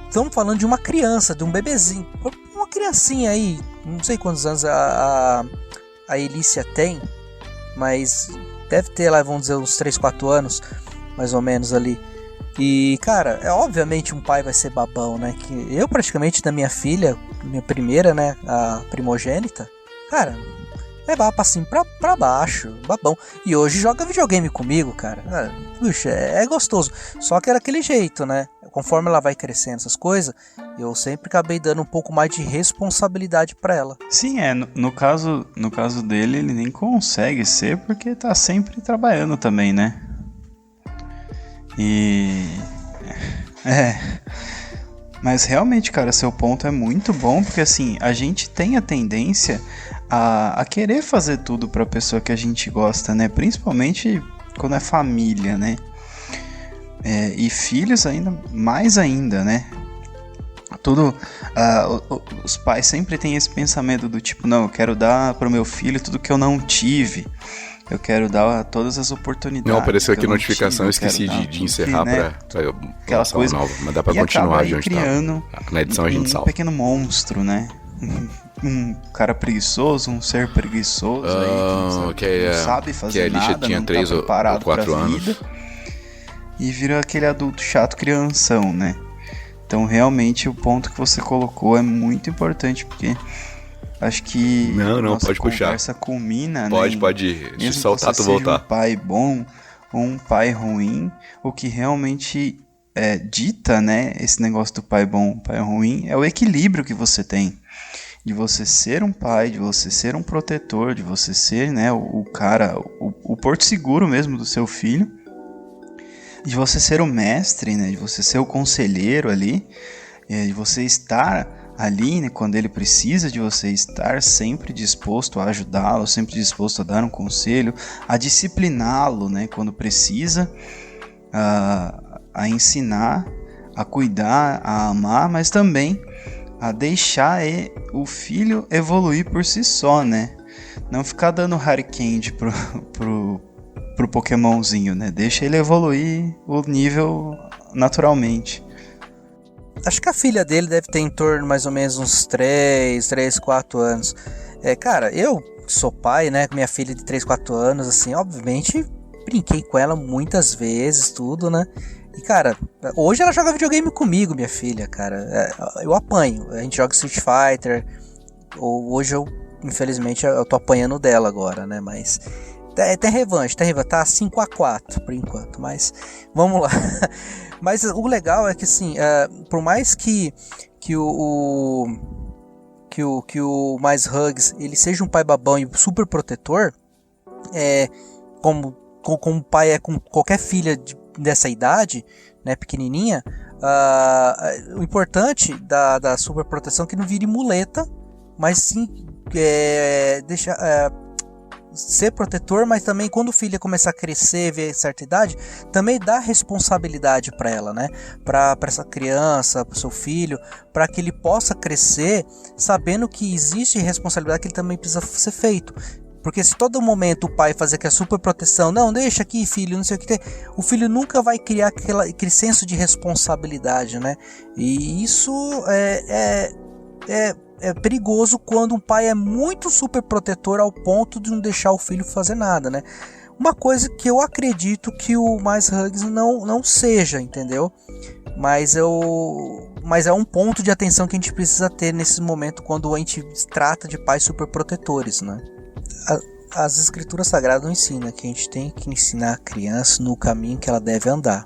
estamos falando de uma criança, de um bebezinho, uma criancinha aí, não sei quantos anos a Elícia tem, mas deve ter lá, vamos dizer, uns 3, 4 anos, mais ou menos ali. E, cara, obviamente um pai vai ser babão, né? Que eu praticamente, da minha filha, minha primeira, né, a primogênita, cara, é bapa assim pra baixo, babão. E hoje joga videogame comigo, cara. Puxa, é gostoso. Só que era aquele jeito, né? Conforme ela vai crescendo essas coisas, eu sempre acabei dando um pouco mais de responsabilidade pra ela. Sim, no caso dele, ele nem consegue ser porque tá sempre trabalhando também, né? Mas realmente, cara, seu ponto é muito bom, porque assim, a gente tem a tendência a querer fazer tudo pra pessoa que a gente gosta, né? Principalmente quando é família, né? E filhos ainda, mais ainda, né? Os pais sempre têm esse pensamento do tipo, não, eu quero dar pro meu filho tudo que eu não tive. Eu quero dar todas as oportunidades. Não, apareceu aqui notificação, eu esqueci de encerrar, né? pra aquela coisa nova, mas dá pra continuar de onde criando tá. Na edição a gente salva. Um pequeno monstro, né? Um cara preguiçoso, um ser preguiçoso aí, que não sabe fazer nada, tinha não 3 tá preparado ou 4 pra anos. vida, e vira aquele adulto chato crianção, né? Então realmente o ponto que você colocou é muito importante, porque acho que não, pode puxar. Conversa culmina, pode né? se soltar, tu voltar. Um pai bom ou um pai ruim, o que realmente dita, né, esse negócio do pai bom, pai ruim, é o equilíbrio que você tem. De você ser um pai, de você ser um protetor, de você ser, né, o cara, o porto seguro mesmo do seu filho, de você ser o mestre, né, de você ser o conselheiro ali, de você estar ali, né, quando ele precisa de você, estar sempre disposto a ajudá-lo, sempre disposto a dar um conselho, a discipliná-lo, né, quando precisa, a ensinar, a cuidar, a amar, mas também a deixar o filho evoluir por si só, né? Não ficar dando hard candy pro Pokémonzinho, né? Deixa ele evoluir o nível naturalmente. Acho que a filha dele deve ter em torno mais ou menos uns 3, 4 anos. Cara, eu sou pai, né? Com minha filha de 3, 4 anos, assim, obviamente brinquei com ela muitas vezes, tudo, né? E, cara, hoje ela joga videogame comigo, minha filha, cara. Eu apanho. A gente joga Street Fighter. Hoje eu, infelizmente, eu tô apanhando dela agora, né? Mas tem revanche. Tá 5-4 por enquanto. Mas vamos lá. Mas o legal é que, assim, por mais que o Mais Hugs ele seja um pai babão e super protetor, como o pai é com qualquer filha dessa idade, né, pequenininha, o importante da superproteção é que não vire muleta, mas sim ser protetor, mas também quando o filho começar a crescer, ver certa idade, também dá responsabilidade para ela, né, para essa criança, para o seu filho, para que ele possa crescer sabendo que existe responsabilidade que ele também precisa ser feito. Porque se todo momento o pai fazer aquela super proteção, não, deixa aqui, filho, não sei o que tem, o filho nunca vai criar aquele senso de responsabilidade, né? E isso é perigoso quando um pai é muito super protetor ao ponto de não deixar o filho fazer nada, né? Uma coisa que eu acredito que o Mais Hugs não seja, entendeu? Mas é um ponto de atenção que a gente precisa ter nesse momento quando a gente trata de pais super protetores, né? As escrituras sagradas ensinam que a gente tem que ensinar a criança no caminho que ela deve andar.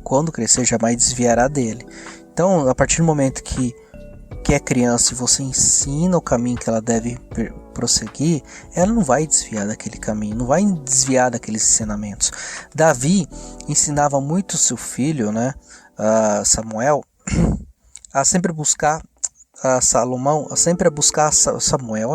Quando crescer, jamais desviará dele. Então, a partir do momento que é criança e você ensina o caminho que ela deve prosseguir, ela não vai desviar daquele caminho, não vai desviar daqueles ensinamentos. Davi ensinava muito seu filho, né, Samuel, a sempre buscar Salomão, sempre a buscar Samuel,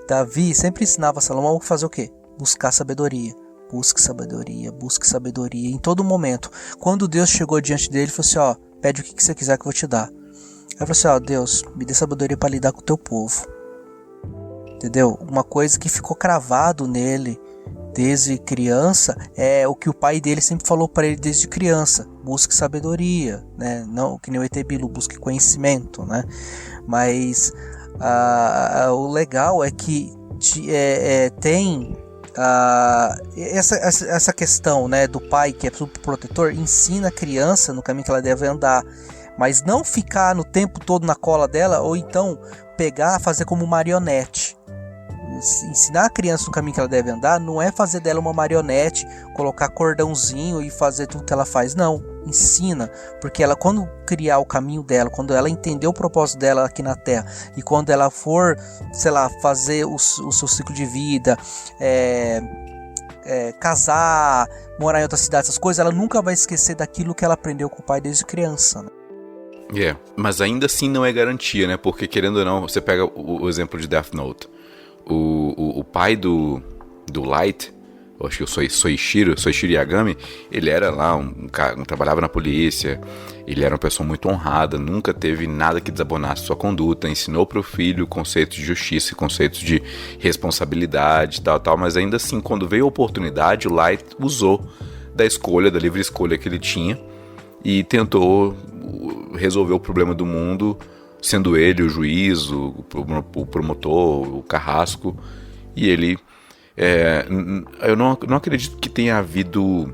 Davi sempre ensinava a Salomão a fazer o quê? Buscar sabedoria. Busque sabedoria, busque sabedoria em todo momento. Quando Deus chegou diante dele, ele falou assim, pede o que você quiser que eu vou te dar. Aí falou assim, Deus, me dê sabedoria para lidar com o teu povo. Entendeu? Uma coisa que ficou cravado nele desde criança é o que o pai dele sempre falou para ele desde criança: busque sabedoria, né? Não que nem o ET Bilu, busque conhecimento, né? Mas o legal é que tem essa questão, né, do pai que é superprotetor ensina a criança no caminho que ela deve andar, mas não ficar no tempo todo na cola dela, ou então pegar, fazer como marionete. Ensinar a criança no caminho que ela deve andar não é fazer dela uma marionete, colocar cordãozinho e fazer tudo que ela faz, não. Ensina, porque ela, quando criar o caminho dela, quando ela entender o propósito dela aqui na Terra, e quando ela for, sei lá, fazer o seu ciclo de vida, casar, morar em outra cidade, essas coisas, ela nunca vai esquecer daquilo que ela aprendeu com o pai desde criança, né? Mas ainda assim não é garantia, né? Porque, querendo ou não, você pega o exemplo de Death Note. O pai do Light, eu acho que o Soichiro Yagami, ele era lá um cara, trabalhava na polícia, ele era uma pessoa muito honrada, nunca teve nada que desabonasse sua conduta, ensinou pro filho conceitos de justiça, conceitos de responsabilidade, tal, mas ainda assim, quando veio a oportunidade, o Light usou da livre escolha que ele tinha e tentou resolver o problema do mundo, sendo ele o juiz, o promotor, o carrasco, e ele... eu não acredito que tenha havido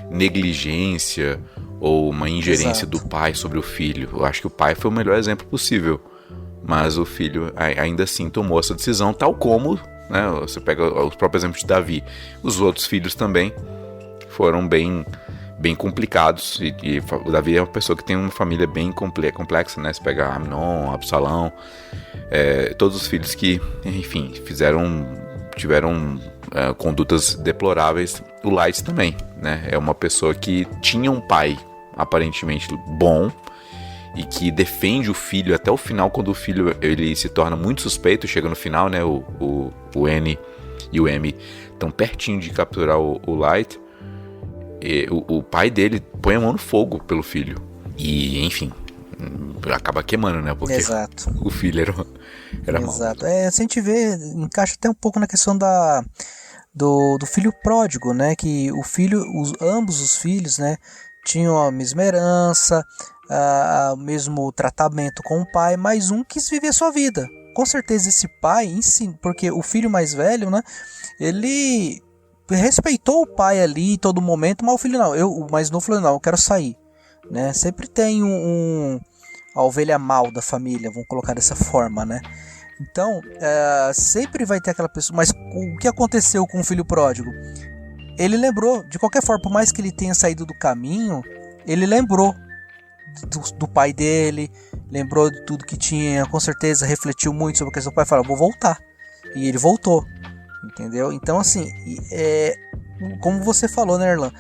negligência ou uma ingerência do pai sobre o filho. Eu acho que o pai foi o melhor exemplo possível, mas o filho ainda assim tomou essa decisão, tal como, né, você pega os próprios exemplos de Davi. Os outros filhos também foram bem complicados, e o Davi é uma pessoa que tem uma família bem complexa, né? Você pega Amnon, Absalão, todos os filhos que, enfim, tiveram condutas deploráveis. O Light também, né? É uma pessoa que tinha um pai aparentemente bom e que defende o filho até o final, quando o filho ele se torna muito suspeito. Chega no final, né? O N e o M estão pertinho de capturar o Light. O pai dele põe a mão no fogo pelo filho e, enfim, acaba queimando, né? Porque Exato. O filho era mau. Exato. Se a gente vê, encaixa até um pouco na questão do filho pródigo, né? Que o filho, ambos os filhos, né, tinham a mesma herança, o mesmo tratamento com o pai, mas um quis viver a sua vida. Com certeza esse pai, porque o filho mais velho, né, ele respeitou o pai ali em todo momento, mas o filho não. O mais novo falou, não, eu quero sair, né? Sempre tem a ovelha mal da família, vamos colocar dessa forma, né? Então, sempre vai ter aquela pessoa. Mas o que aconteceu com o filho pródigo? Ele lembrou, de qualquer forma, por mais que ele tenha saído do caminho, ele lembrou do pai dele, lembrou de tudo que tinha, com certeza refletiu muito sobre a questão do pai e falou, vou voltar. E ele voltou. Entendeu? Então, assim, como você falou, né, Erlan?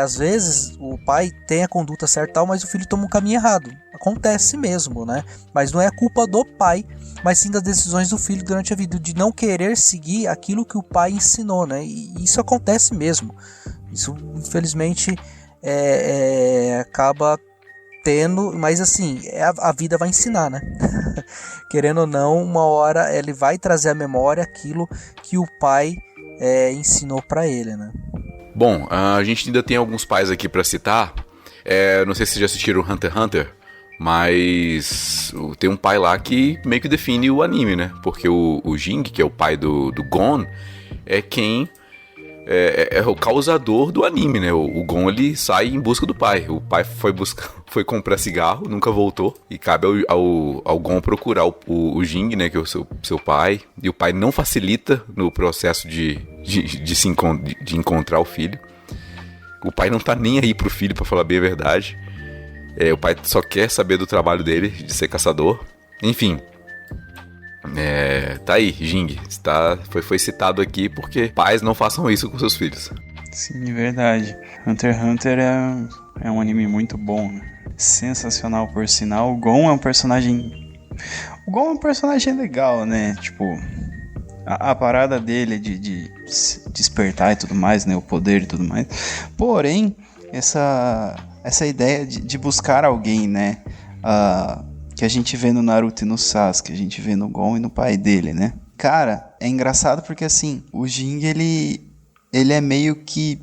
Às vezes o pai tem a conduta certa, tal, mas o filho toma um caminho errado. Acontece mesmo, né? Mas não é culpa do pai, mas sim das decisões do filho durante a vida, de não querer seguir aquilo que o pai ensinou, né? E isso acontece mesmo. Isso, infelizmente, acaba tendo, mas assim, a vida vai ensinar, né? Querendo ou não, uma hora ele vai trazer à memória aquilo que o pai ensinou pra ele, né? Bom, a gente ainda tem alguns pais aqui pra citar. Não sei se vocês já assistiram Hunter x Hunter, mas tem um pai lá que meio que define o anime, né? Porque o Jing, que é o pai do Gon, é quem é o causador do anime, né? O Gon, ele sai em busca do pai. O pai foi comprar cigarro, nunca voltou. E cabe ao Gon procurar o Jing, né? Que é o seu pai. E o pai não facilita no processo de encontrar o filho. O pai não tá nem aí pro filho, pra falar bem a verdade. O pai só quer saber do trabalho dele, de ser caçador. Enfim. Tá aí, Jing. Foi citado aqui porque pais não façam isso com seus filhos. Sim, verdade. Hunter x Hunter é um anime muito bom. Sensacional, por sinal. O Gon é um personagem legal, né? Tipo, a parada dele de despertar e tudo mais, né? O poder e tudo mais. Porém, essa ideia de buscar alguém, né? Que a gente vê no Naruto e no Sasuke, a gente vê no Gon e no pai dele, né? Cara, é engraçado porque assim, o Jing, ele é meio que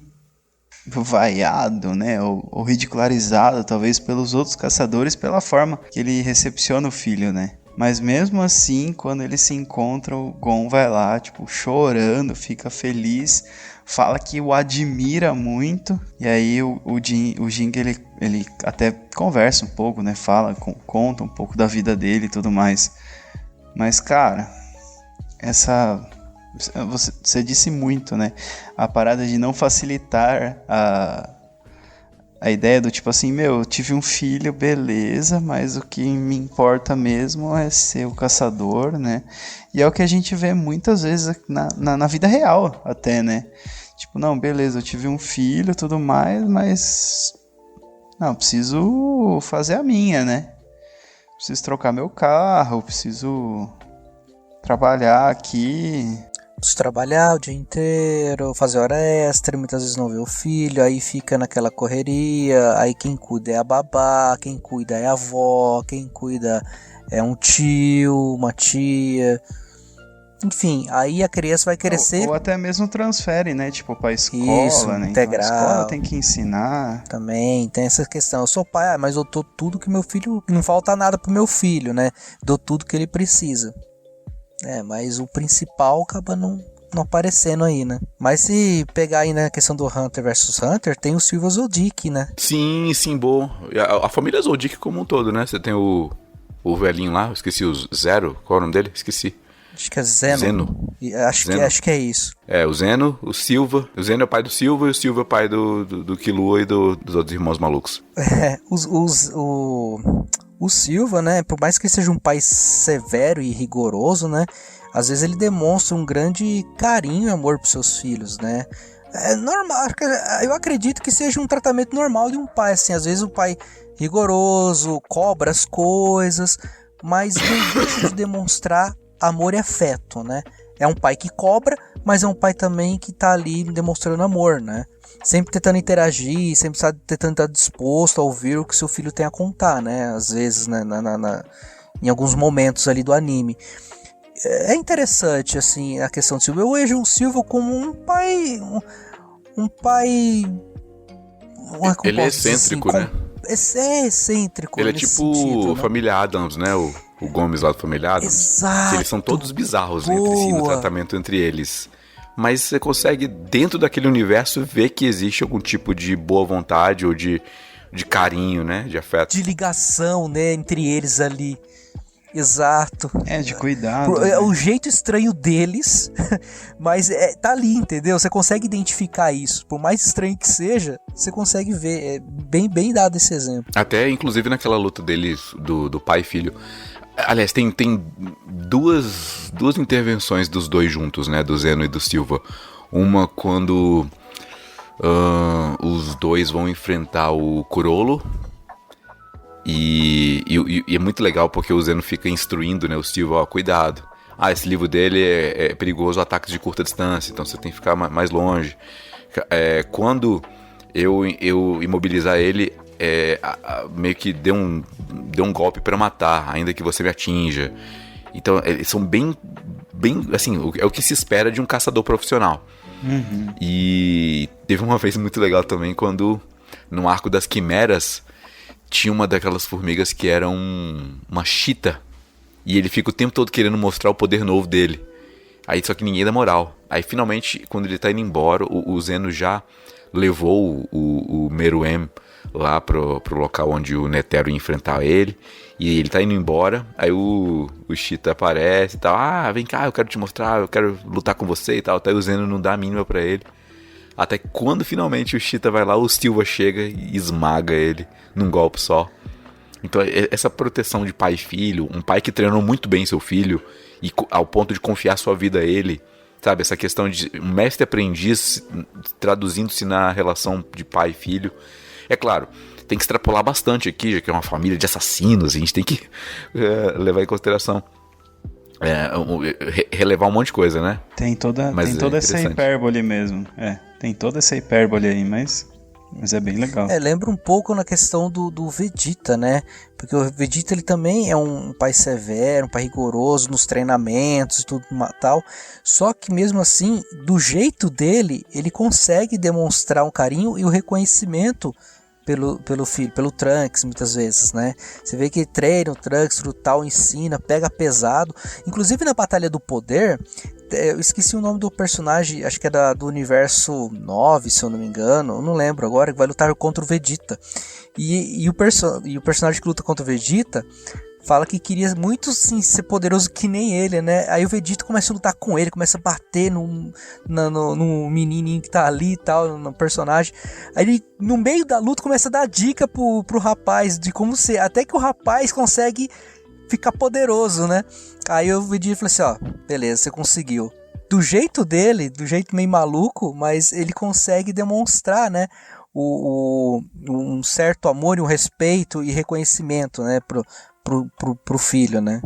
vaiado, né? Ou ridicularizado, talvez, pelos outros caçadores pela forma que ele recepciona o filho, né? Mas mesmo assim, quando eles se encontram, o Gon vai lá, tipo, chorando, fica feliz, fala que o admira muito. E aí o Jing ele até conversa um pouco, né? Conta um pouco da vida dele e tudo mais. Mas, cara, você disse muito, né? A parada de não facilitar a ideia do tipo assim, eu tive um filho, beleza, mas o que me importa mesmo é ser o caçador, né? E é o que a gente vê muitas vezes na vida real até, né? Tipo, não, beleza, eu tive um filho e tudo mais, mas... Não, preciso fazer a minha, né? Preciso trocar meu carro, preciso trabalhar aqui... Preciso trabalhar o dia inteiro, fazer hora extra, muitas vezes não vê o filho, aí fica naquela correria, aí quem cuida é a babá, quem cuida é a avó, quem cuida é um tio, uma tia, enfim, aí a criança vai crescer... Ou até mesmo transfere, né, tipo, pra escola, isso, né, integral. Então a escola tem que ensinar. Também tem essa questão, eu sou pai, mas eu dou tudo que meu filho, não falta nada pro meu filho, né, dou tudo que ele precisa. Mas o principal acaba não aparecendo aí, né? Mas se pegar aí na questão do Hunter vs Hunter, tem o Silva Zoldyck, né? Sim, bom. A família Zoldyck como um todo, né? Você tem o velhinho lá, eu esqueci o Zero, qual é o nome dele? Esqueci. Acho que é Zeno. Zeno. Acho que é isso. O Zeno, o Silva. O Zeno é o pai do Silva e o Silva é o pai do Killua e dos outros irmãos malucos. O Silva, né, por mais que ele seja um pai severo e rigoroso, né, às vezes ele demonstra um grande carinho e amor para seus filhos, né. É normal, eu acredito que seja um tratamento normal de um pai, assim, às vezes o pai rigoroso, cobra as coisas, mas não deixa de demonstrar amor e afeto, né. É um pai que cobra, mas é um pai também que tá ali demonstrando amor, né. Sempre tentando interagir, sempre tentando estar disposto a ouvir o que seu filho tem a contar, né? Às vezes, né? Em alguns momentos ali do anime. É interessante, assim, a questão do Silva. Eu vejo o Silva como um pai... Um pai... Ele é excêntrico, assim, né? É excêntrico. Ele é tipo sentido, né? Família Adams, né? O Gomes lá do Família Adams. Exato. Que eles são todos bizarros entre si, no tratamento entre eles. Mas você consegue, dentro daquele universo, ver que existe algum tipo de boa vontade ou de carinho, né? De afeto. De ligação, né? Entre eles ali. Exato. De cuidado. É o jeito estranho deles, mas tá ali, entendeu? Você consegue identificar isso. Por mais estranho que seja, você consegue ver. É bem dado esse exemplo. Até, inclusive, naquela luta deles, do pai e filho. Aliás, tem duas intervenções dos dois juntos, né? Do Zeno e do Silva. Uma quando os dois vão enfrentar o Kurolo. E é muito legal porque o Zeno fica instruindo, né, o Silva, cuidado. Esse livro dele é perigoso, ataques de curta distância, então você tem que ficar mais longe. Quando eu imobilizar ele, meio que deu um golpe para matar, ainda que você me atinja. Então eles são bem assim, é o que se espera de um caçador profissional. Uhum. E teve uma vez muito legal também quando no arco das quimeras tinha uma daquelas formigas que era uma chita, e ele fica o tempo todo querendo mostrar o poder novo dele. Aí só que ninguém dá moral. Aí finalmente, quando ele tá indo embora, o Zeno já levou o Meruem lá pro local onde o Netero ia enfrentar ele. E ele tá indo embora. Aí o Cheetah aparece e tal. Vem cá, eu quero te mostrar, eu quero lutar com você e tal. Até o Zeno não dá a mínima pra ele. Até que quando finalmente o Cheetah vai lá, o Silva chega e esmaga ele num golpe só. Então essa proteção de pai e filho, um pai que treinou muito bem seu filho e ao ponto de confiar sua vida a ele, sabe? Essa questão de um mestre-aprendiz traduzindo-se na relação de pai e filho. É claro, tem que extrapolar bastante aqui, já que é uma família de assassinos, a gente tem que levar em consideração. Relevar um monte de coisa, né? Tem toda essa hipérbole mesmo. Tem toda essa hipérbole aí, mas é bem legal. Lembra um pouco na questão do Vegeta, né? Porque o Vegeta ele também é um pai severo, um pai rigoroso nos treinamentos e tudo tal. Só que mesmo assim, do jeito dele, ele consegue demonstrar um carinho e o reconhecimento pelo filho, pelo Trunks, muitas vezes, né? Você vê que ele treina o Trunks, tal, ensina, pega pesado. Inclusive na Batalha do Poder, eu esqueci o nome do personagem, acho que é do universo 9, se eu não me engano, eu não lembro agora, que vai lutar contra o Vegeta. E o personagem que luta contra o Vegeta fala que queria muito sim ser poderoso que nem ele, né? Aí o Vegeta começa a lutar com ele, começa a bater no menininho que tá ali e tal, no personagem. Aí ele, no meio da luta, começa a dar dica pro rapaz de como ser, até que o rapaz consegue ficar poderoso, né? Aí o Vegeta falou assim, ó, beleza, você conseguiu. Do jeito dele, do jeito meio maluco, mas ele consegue demonstrar, né? Um certo amor e um respeito e reconhecimento, né? Pro filho, né?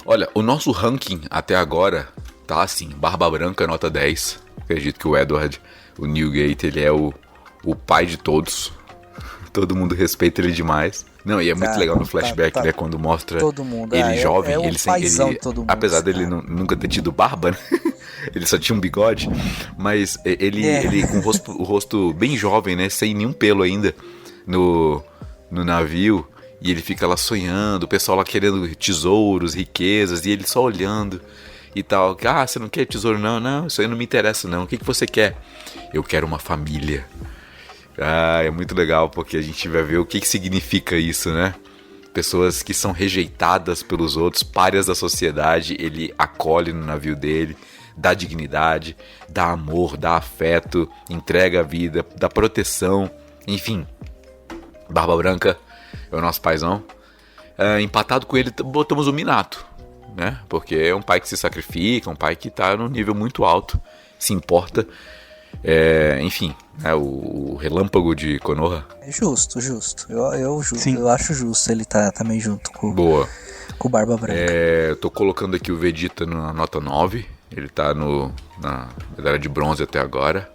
Olha, o nosso ranking até agora tá assim, Barba Branca nota 10. Acredito que o Edward, o Newgate, ele é o pai de todos. Todo mundo respeita ele demais. Não, e é muito legal no flashback, né, quando mostra todo mundo. Ele jovem, ele de todo mundo, apesar dele nunca ter tido barba, né? Ele só tinha um bigode, mas ele com o rosto bem jovem, né, sem nenhum pelo ainda no navio. E ele fica lá sonhando, o pessoal lá querendo tesouros, riquezas, e ele só olhando e tal. Ah, você não quer tesouro? Não, não, isso aí não me interessa não. O que você quer? Eu quero uma família. Ah, é muito legal porque a gente vai ver o que significa isso, né? Pessoas que são rejeitadas pelos outros, párias da sociedade, ele acolhe no navio dele, dá dignidade, dá amor, dá afeto, entrega a vida, dá proteção, enfim. Barba Branca é o nosso paizão. Empatado com ele, botamos o Minato, né? Porque é um pai que se sacrifica, um pai que tá num nível muito alto, se importa. Enfim, né? O relâmpago de Konoha. É justo. Eu acho justo ele tá também junto com o Barba Branca. Eu tô colocando aqui o Vegeta na nota 9. Ele tá na medalha de bronze até agora.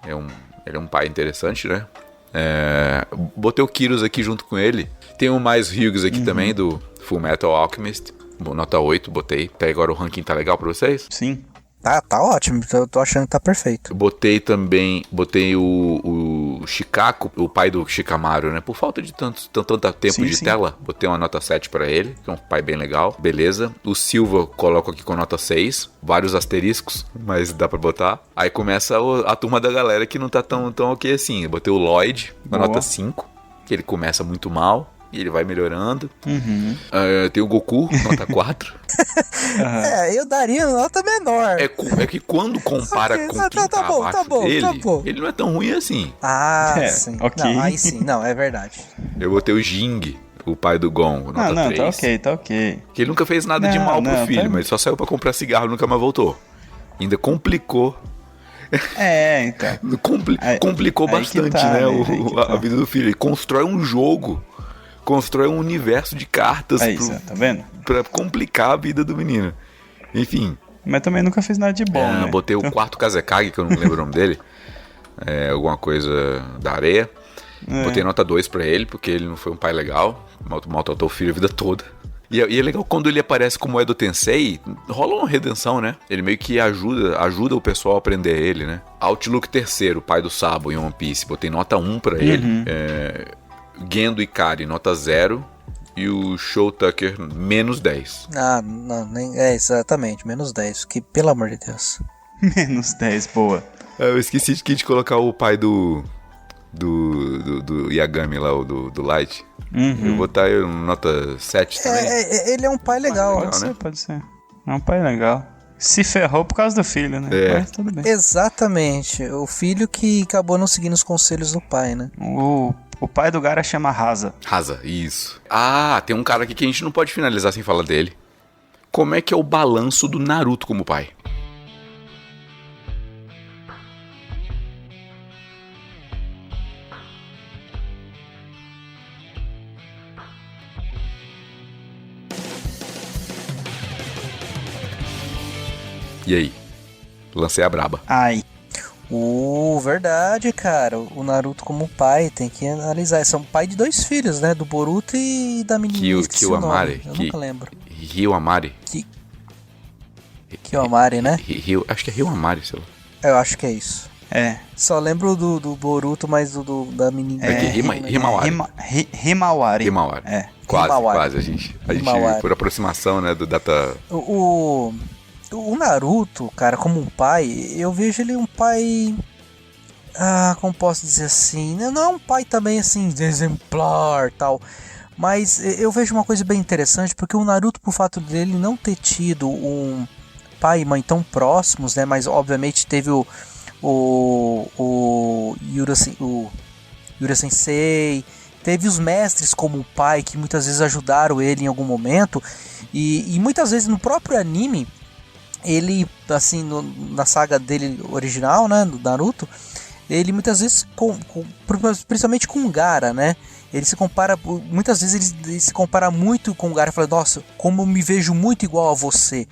Ele é um pai interessante, né? Botei o Kyros aqui junto com ele. Tem o mais Hughes aqui também, do Full Metal Alchemist. Nota 8, botei. Até agora o ranking tá legal pra vocês? Sim. Tá ótimo, eu tô achando que tá perfeito. Botei o Shikaku, o pai do Shikamaru, né? Por falta de tanto tempo de tela, botei uma nota 7 pra ele, que é um pai bem legal, beleza. O Silva coloco aqui com nota 6, vários asteriscos, mas dá pra botar. Aí começa a turma da galera que não tá tão ok assim. Eu botei o Lloyd na nota 5, que ele começa muito mal. E ele vai melhorando. Tem o Goku, nota 4. Eu daria nota menor. É que quando compara com quem tá abaixo dele, ele não é tão ruim assim. Sim. Okay. Não, aí sim, não, é verdade. Eu botei o Jing, o pai do Gon, nota 3. Tá ok. Que ele nunca fez nada de mal pro filho, mas só saiu pra comprar cigarro e nunca mais voltou. Ainda complicou. Então. Complicou bastante, né? A vida do filho. Ele constrói um jogo. Constrói um universo de cartas tá vendo? Pra complicar a vida do menino. Enfim. Mas também nunca fez nada de bom, né? Botei o quarto Kazekage, que eu não lembro o nome dele. Alguma coisa da areia. Botei nota 2 pra ele, porque ele não foi um pai legal. Maltratou o filho a vida toda. E é legal quando ele aparece como Edo Tensei, rola uma redenção, né? Ele meio que ajuda o pessoal a aprender ele, né? Outlook III, pai do Sabo em One Piece. Botei nota 1 pra ele. Gendo Ikari, nota 0. E o Show Tucker, menos 10. Não, exatamente, menos 10. Que, pelo amor de Deus. Menos 10, boa. Eu esqueci de colocar o pai do Yagami lá, o do Light. Eu vou botar ele nota 7 também. Ele é um pai legal. Pode ser. É um pai legal. Se ferrou por causa do filho, né? Mas tudo bem. Exatamente. O filho que acabou não seguindo os conselhos do pai, né? O pai do Gaara chama Rasa. Rasa, isso. Tem um cara aqui que a gente não pode finalizar sem falar dele. Como é que é o balanço do Naruto como pai? E aí? Lancei a braba. Verdade, cara. O Naruto como pai, tem que analisar. Esse é um pai de 2 filhos, né? Do Boruto e da menina. Kiyoamari. Eu nunca lembro. Ryuamari. Kiyoamari, né? Acho que é Ryuamari, sei lá. Eu acho que é isso. Só lembro do Boruto, mas da menina. Himawari. Quase, a gente por aproximação, né, do data... O Naruto, cara, como um pai, eu vejo ele um pai... como posso dizer assim? Não é um pai também, assim, exemplar, tal... Mas eu vejo uma coisa bem interessante, porque o Naruto, por fato dele não ter tido um pai e mãe tão próximos, né? Mas obviamente teve o Yura Sensei, teve os mestres como o pai, que muitas vezes ajudaram ele em algum momento. E muitas vezes no próprio anime, ele, assim, na saga dele original, né? Do Naruto, ele muitas vezes, principalmente com o Gaara, né? Ele se compara, muitas vezes ele se compara muito com o Gaara, fala, nossa, como eu me vejo muito igual a você,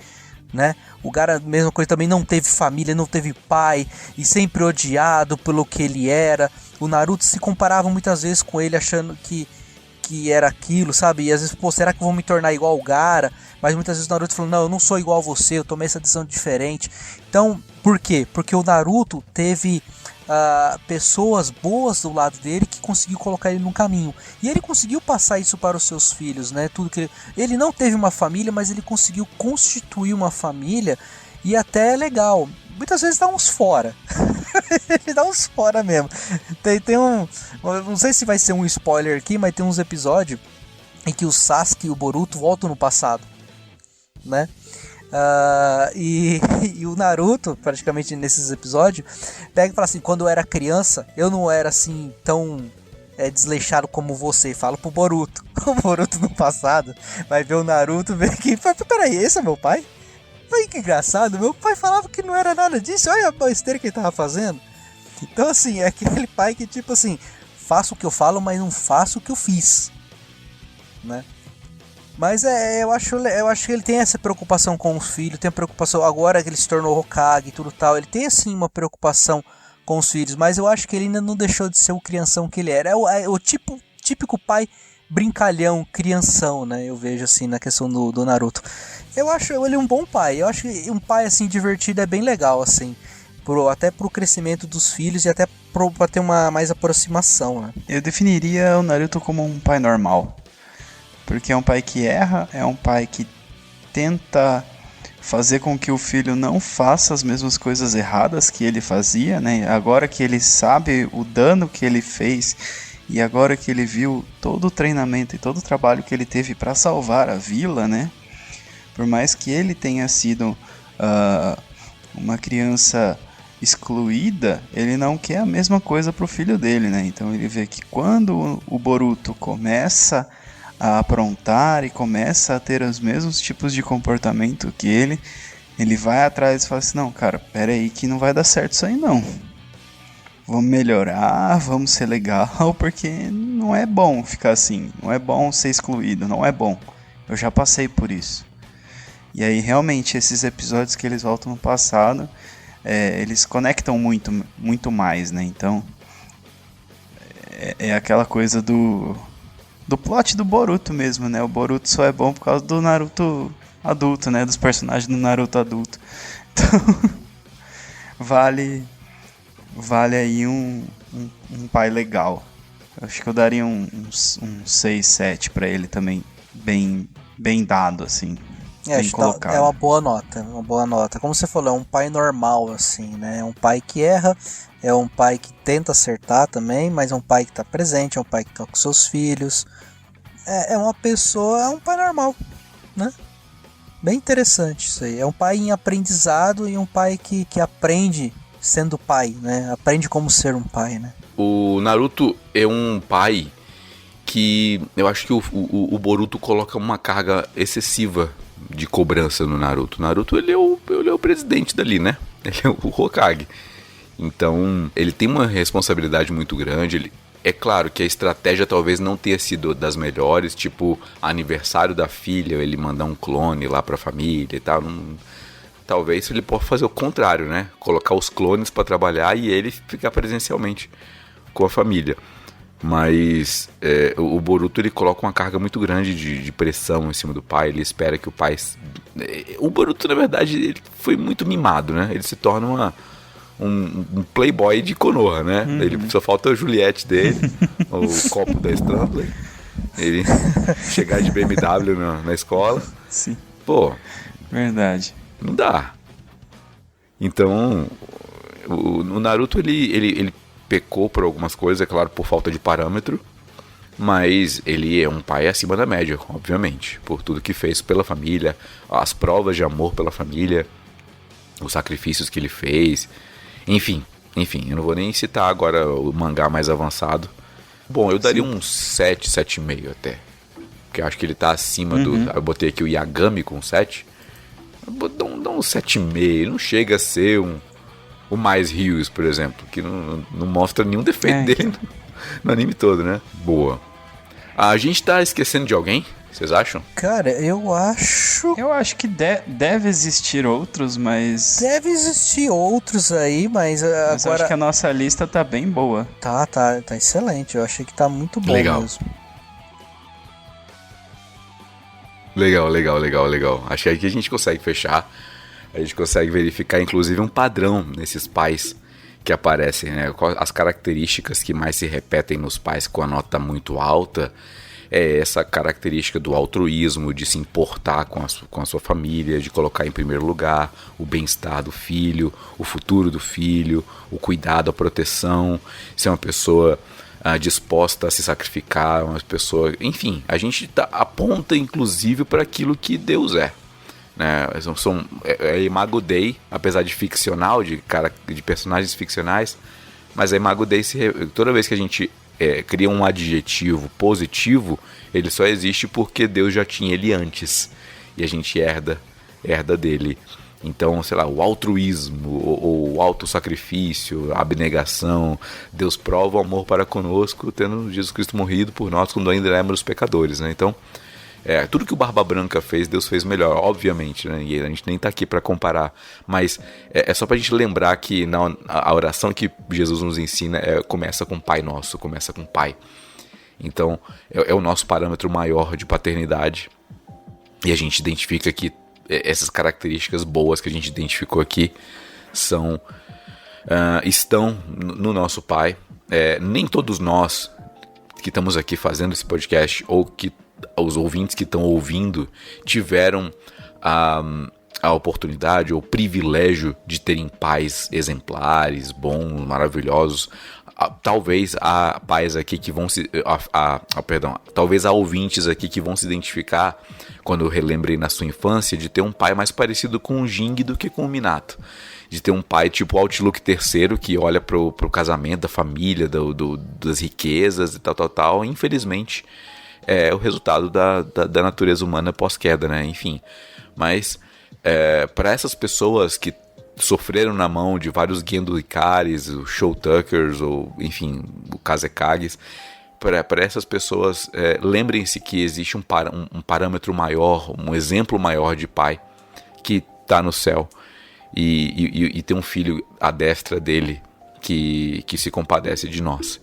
né? O Gaara, mesma coisa, também não teve família, não teve pai, e sempre odiado pelo que ele era. O Naruto se comparava muitas vezes com ele, achando que era aquilo, sabe? E às vezes, pô, será que eu vou me tornar igual o Gaara? Mas muitas vezes o Naruto falou, não, eu não sou igual a você, eu tomei essa decisão diferente. Então, por quê? Porque o Naruto teve... pessoas boas do lado dele que conseguiu colocar ele no caminho, e ele conseguiu passar isso para os seus filhos, né? Tudo que ele não teve uma família, mas ele conseguiu constituir uma família, e até é legal. Muitas vezes dá uns fora. Ele dá uns fora mesmo. Tem não sei se vai ser um spoiler aqui, mas tem uns episódios em que o Sasuke e o Boruto voltam no passado, né? E o Naruto, praticamente nesses episódios, pega e fala assim, quando eu era criança, eu não era assim tão desleixado como você. Fala pro Boruto. O Boruto no passado vai ver o Naruto, ver que, peraí, esse é meu pai? Ai, que engraçado, meu pai falava que não era nada disso, olha a besteira que ele tava fazendo. Então assim, é aquele pai que tipo assim, faço o que eu falo, mas não faço o que eu fiz, né? Mas eu acho que ele tem essa preocupação com os filhos, tem a preocupação agora que ele se tornou Hokage e tudo tal, ele tem assim uma preocupação com os filhos, mas eu acho que ele ainda não deixou de ser o crianção que ele era, é o típico pai brincalhão, crianção, né, eu vejo assim na questão do Naruto. Eu acho ele um bom pai, eu acho que um pai assim divertido é bem legal, assim, até pro crescimento dos filhos e até pra ter uma mais aproximação, né. Eu definiria o Naruto como um pai normal. Porque é um pai que erra, é um pai que tenta fazer com que o filho não faça as mesmas coisas erradas que ele fazia, né? Agora que ele sabe o dano que ele fez e agora que ele viu todo o treinamento e todo o trabalho que ele teve para salvar a vila, né? Por mais que ele tenha sido uma criança excluída, ele não quer a mesma coisa pro filho dele, né? Então ele vê que quando o Boruto começa a aprontar e começa a ter os mesmos tipos de comportamento que ele vai atrás e fala assim, não, cara, pera aí que não vai dar certo isso aí não. Vamos melhorar, vamos ser legal, porque não é bom ficar assim, não é bom ser excluído, não é bom. Eu já passei por isso. E aí realmente esses episódios que eles voltam no passado, eles conectam muito mais, né? Então é aquela coisa do plot do Boruto mesmo, né? O Boruto só é bom por causa do Naruto adulto, né? Dos personagens do Naruto adulto. Então, vale aí um pai legal. Eu acho que eu daria um 6, 7 pra ele também, bem dado, assim. Bem colocado. É uma boa nota. Como você falou, é um pai normal, assim, né? É um pai que erra, é um pai que tenta acertar também, mas é um pai que tá presente, é um pai que tá com seus filhos. É uma pessoa, é um pai normal, né? Bem interessante isso aí. É um pai em aprendizado e um pai que aprende sendo pai, né? Aprende como ser um pai, né? O Naruto é um pai que eu acho que o Boruto coloca uma carga excessiva de cobrança no Naruto. O Naruto, ele é o presidente dali, né? Ele é o Hokage. Então, ele tem uma responsabilidade muito grande. É claro que a estratégia talvez não tenha sido das melhores, tipo, aniversário da filha, ele mandar um clone lá pra família e tal. Talvez ele possa fazer o contrário, né? Colocar os clones pra trabalhar e ele ficar presencialmente com a família. Mas o Boruto, ele coloca uma carga muito grande de pressão em cima do pai. Ele espera que o pai... O Boruto, na verdade, ele foi muito mimado, né? Ele se torna um playboy de Konoha, né? Ele só falta a Juliette dele, o copo da Stambler, ele chegar de BMW na escola. Sim. Pô, Verdade. não dá. Então, o Naruto, ele pecou por algumas coisas, é claro, por falta de parâmetro, mas ele é um pai acima da média, obviamente, por tudo que fez pela família, as provas de amor pela família, os sacrifícios que ele fez, enfim, eu não vou nem citar agora o mangá mais avançado. Bom, eu daria um 7, 7,5 até, porque eu acho que ele tá acima do... Eu botei aqui o Yagami com 7, dá um 7,5, ele não chega a ser o mais Rios, por exemplo, que não mostra nenhum defeito dele no anime todo, né? Boa. A gente tá esquecendo de alguém? Vocês acham? Cara, eu acho... Eu acho que deve existir outros, mas... Deve existir outros aí, mas Mas eu agora... acho que a nossa lista tá bem boa. Tá excelente. Eu achei que tá muito bom mesmo. Legal. Acho que aí que a gente consegue fechar. A gente consegue verificar, inclusive, um padrão nesses pais que aparecem, né? As características que mais se repetem nos pais com a nota muito alta é essa característica do altruísmo, de se importar com a sua família, de colocar em primeiro lugar o bem-estar do filho, o futuro do filho, o cuidado, a proteção, ser uma pessoa disposta a se sacrificar, uma pessoa... Enfim, a gente aponta, inclusive, para aquilo que Deus é. Né? É Imago Dei, apesar de ficcional, de personagens ficcionais, mas a Imago Dei, toda vez que a gente cria um adjetivo positivo, ele só existe porque Deus já tinha ele antes, e a gente herda dele. Então, sei lá, o altruísmo, ou o autossacrifício, a abnegação, Deus prova o amor para conosco, tendo Jesus Cristo morrido por nós quando ainda éramos pecadores, né? Então, tudo que o Barba Branca fez, Deus fez melhor, obviamente, né? E a gente nem tá aqui para comparar, mas é só pra gente lembrar que a oração que Jesus nos ensina começa com Pai Nosso, começa com Pai. Então, é o nosso parâmetro maior de paternidade, e a gente identifica que essas características boas que a gente identificou aqui estão no nosso Pai. Nem todos nós que estamos aqui fazendo esse podcast, ou que os ouvintes que estão ouvindo, tiveram a oportunidade ou o privilégio de terem pais exemplares, bons, maravilhosos. Talvez há pais aqui que vão talvez há ouvintes aqui que vão se identificar quando relembrem na sua infância de ter um pai mais parecido com o Jing do que com o Minato, de ter um pai tipo Outlook III que olha pro casamento da família, das riquezas e tal, infelizmente é o resultado da natureza humana pós-queda, né? Enfim, mas para essas pessoas que sofreram na mão de vários Gendo Ikaris, os Shoutuckers, ou enfim, o Kazekages, para essas pessoas, lembrem-se que existe um parâmetro maior, um exemplo maior de pai que está no céu e tem um filho à destra dele que se compadece de nós.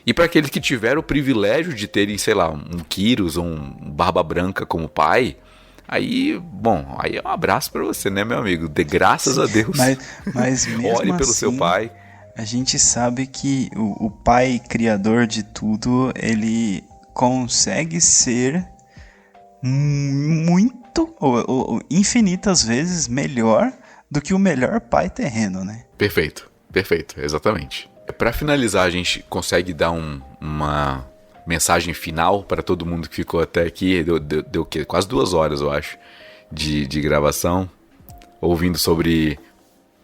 E para aqueles que tiveram o privilégio de terem, sei lá, um Kyros ou um Barba Branca como pai, aí é um abraço para você, né, meu amigo? Dê graças a Deus. Mas mesmo ore pelo assim, seu pai. A gente sabe que o pai criador de tudo, ele consegue ser muito, ou infinitas vezes melhor do que o melhor pai terreno, né? Perfeito, exatamente. Para finalizar, a gente consegue dar uma mensagem final para todo mundo que ficou até aqui. Deu o quê? Quase 2 horas, eu acho, de gravação, ouvindo sobre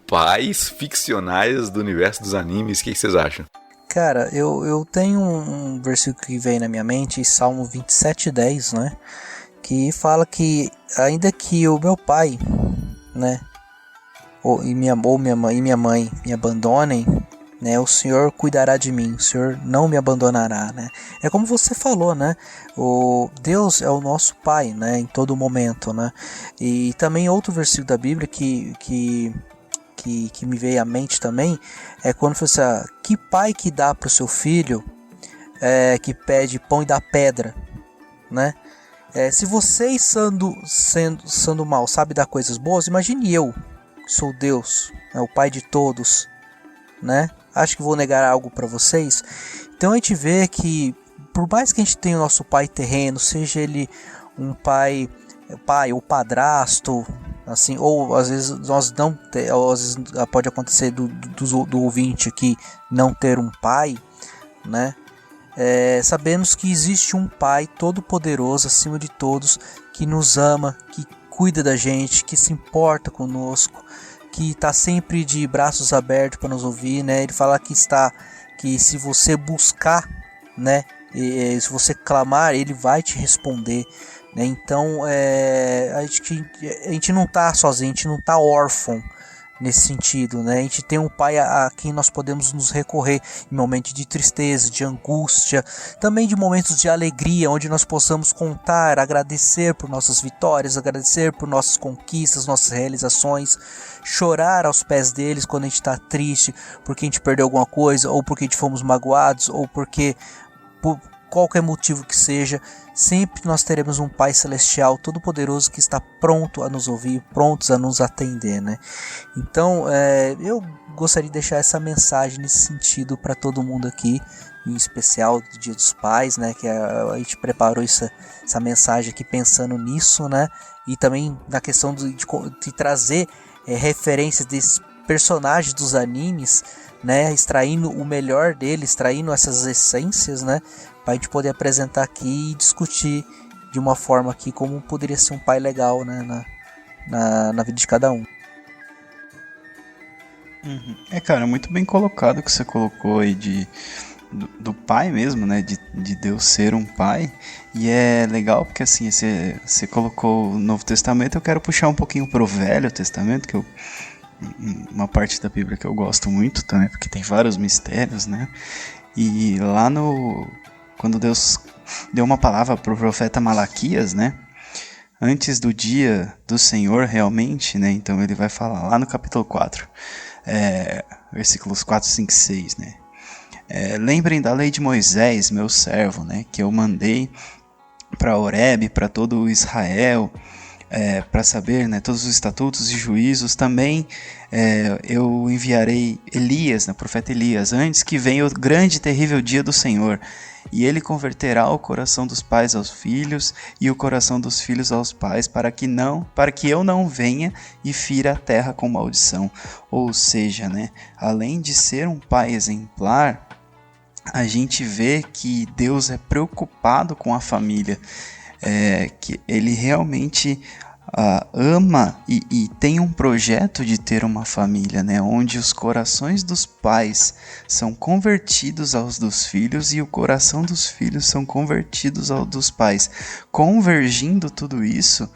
pais ficcionais do universo dos animes. O que vocês acham? Cara, eu tenho um versículo que vem na minha mente, Salmo 27:10, né? Que fala que ainda que o meu pai, né, minha mãe me abandonem, né, o Senhor cuidará de mim, o Senhor não me abandonará, né? É como você falou, né? O Deus é o nosso Pai, né, em todo momento, né? E também outro versículo da Bíblia que me veio à mente também é quando fala assim, que pai que dá para o seu filho que pede pão e dá pedra, né? Se vocês sendo mal sabe dar coisas boas, imagine eu, que sou Deus, o Pai de todos, né? Acho que vou negar algo para vocês. Então a gente vê que, por mais que a gente tenha o nosso pai terreno, seja ele um pai ou padrasto, assim, ou às vezes nós não ou às vezes pode acontecer do ouvinte aqui não ter um pai, né? Sabemos que existe um pai todo poderoso acima de todos, que nos ama, que cuida da gente, que se importa conosco, que está sempre de braços abertos para nos ouvir, né? Ele fala que se você buscar, né? E se você clamar, ele vai te responder, né? Então a gente não está sozinho, a gente não está órfão nesse sentido, né? A gente tem um pai a quem nós podemos nos recorrer em momentos de tristeza, de angústia, também de momentos de alegria, onde nós possamos contar, agradecer por nossas vitórias, agradecer por nossas conquistas, nossas realizações, chorar aos pés deles quando a gente está triste, porque a gente perdeu alguma coisa, ou porque a gente fomos magoados, ou porque por qualquer motivo que seja, sempre nós teremos um Pai Celestial Todo-Poderoso que está pronto a nos ouvir, prontos a nos atender, né? Então, eu gostaria de deixar essa mensagem nesse sentido para todo mundo aqui, em especial do Dia dos Pais, né? Que a gente preparou essa mensagem aqui pensando nisso, né? E também na questão de trazer referências desses personagens dos animes, né, extraindo o melhor deles, extraindo essas essências, né, para a gente poder apresentar aqui e discutir de uma forma aqui como poderia ser um pai legal, né, na vida de cada um. Cara, muito bem colocado que você colocou aí do pai mesmo, né, de Deus ser um pai. E é legal porque assim, você colocou o Novo Testamento, eu quero puxar um pouquinho pro Velho Testamento, que uma parte da Bíblia que eu gosto muito também, porque tem vários mistérios, né? E lá quando Deus deu uma palavra pro profeta Malaquias, né? Antes do dia do Senhor realmente, né? Então ele vai falar lá no capítulo 4, versículos 4, 5 e 6, né? Lembrem da lei de Moisés, meu servo, né? Que eu mandei para Horebe, para todo o Israel, para saber, né, todos os estatutos e juízos. Também eu enviarei Elias, né, o profeta Elias, antes que venha o grande e terrível dia do Senhor, e ele converterá o coração dos pais aos filhos e o coração dos filhos aos pais, para que eu não venha e fira a terra com maldição. Ou seja, né, além de ser um pai exemplar, a gente vê que Deus é preocupado com a família, que ele realmente ama e tem um projeto de ter uma família, né, onde os corações dos pais são convertidos aos dos filhos e o coração dos filhos são convertidos aos dos pais, convergindo tudo isso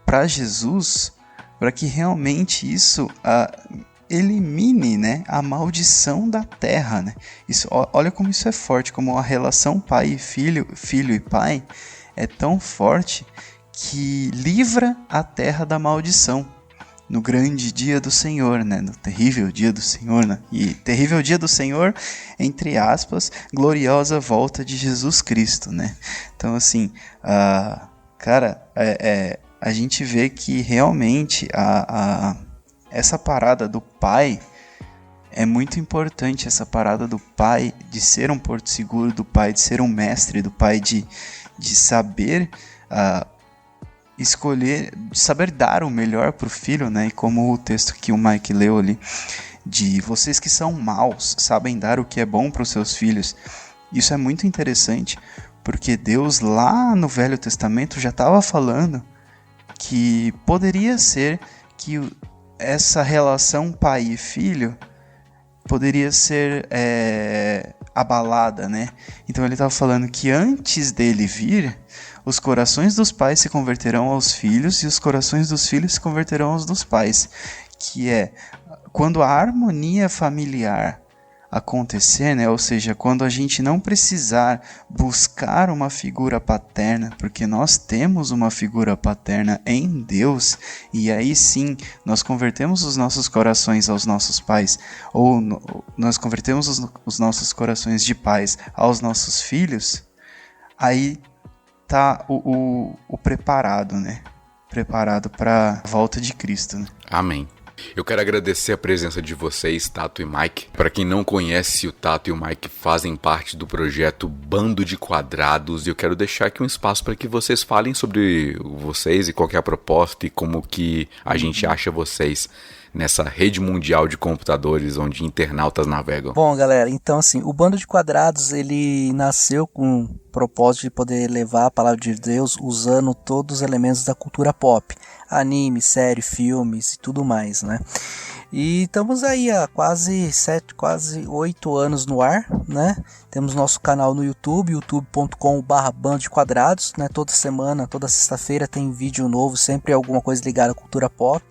para Jesus, para que realmente isso elimine, né, a maldição da terra, né? Isso, olha como isso é forte, como a relação pai e filho e pai é tão forte que livra a terra da maldição no grande dia do Senhor, né? No terrível dia do Senhor, né? E terrível dia do Senhor, entre aspas, gloriosa volta de Jesus Cristo, né? Então, assim, cara, a gente vê que realmente essa parada do pai é muito importante, essa parada do pai de ser um porto seguro, do pai de ser um mestre, do pai de saber escolher, de saber dar o melhor para o filho, né? E como o texto que o Mike leu ali, de vocês que são maus, sabem dar o que é bom para os seus filhos. Isso é muito interessante, porque Deus lá no Velho Testamento já estava falando que poderia ser que essa relação pai e filho poderia ser abalada, né? Então ele estava falando que antes dele vir, os corações dos pais se converterão aos filhos e os corações dos filhos se converterão aos dos pais, que é quando a harmonia familiar acontecer, né? Ou seja, quando a gente não precisar buscar uma figura paterna, porque nós temos uma figura paterna em Deus, e aí sim nós convertemos os nossos corações aos nossos pais, ou nós convertemos os nossos corações de pais aos nossos filhos, aí tá o preparado, né? Preparado para a volta de Cristo, né? Amém. Eu quero agradecer a presença de vocês, Tato e Mike. Para quem não conhece, o Tato e o Mike fazem parte do projeto Bando de Quadrados e eu quero deixar aqui um espaço para que vocês falem sobre vocês e qual que é a proposta e como que a gente acha vocês nessa rede mundial de computadores onde internautas navegam. Bom, galera, então assim, o Bando de Quadrados, ele nasceu com o propósito de poder levar a palavra de Deus usando todos os elementos da cultura pop, anime, série, filmes e tudo mais, né? E estamos aí há quase 8 anos no ar, né? Temos nosso canal no YouTube, youtube.com/Bando de Quadrados, né? Toda semana, toda sexta-feira tem vídeo novo, sempre alguma coisa ligada à cultura pop.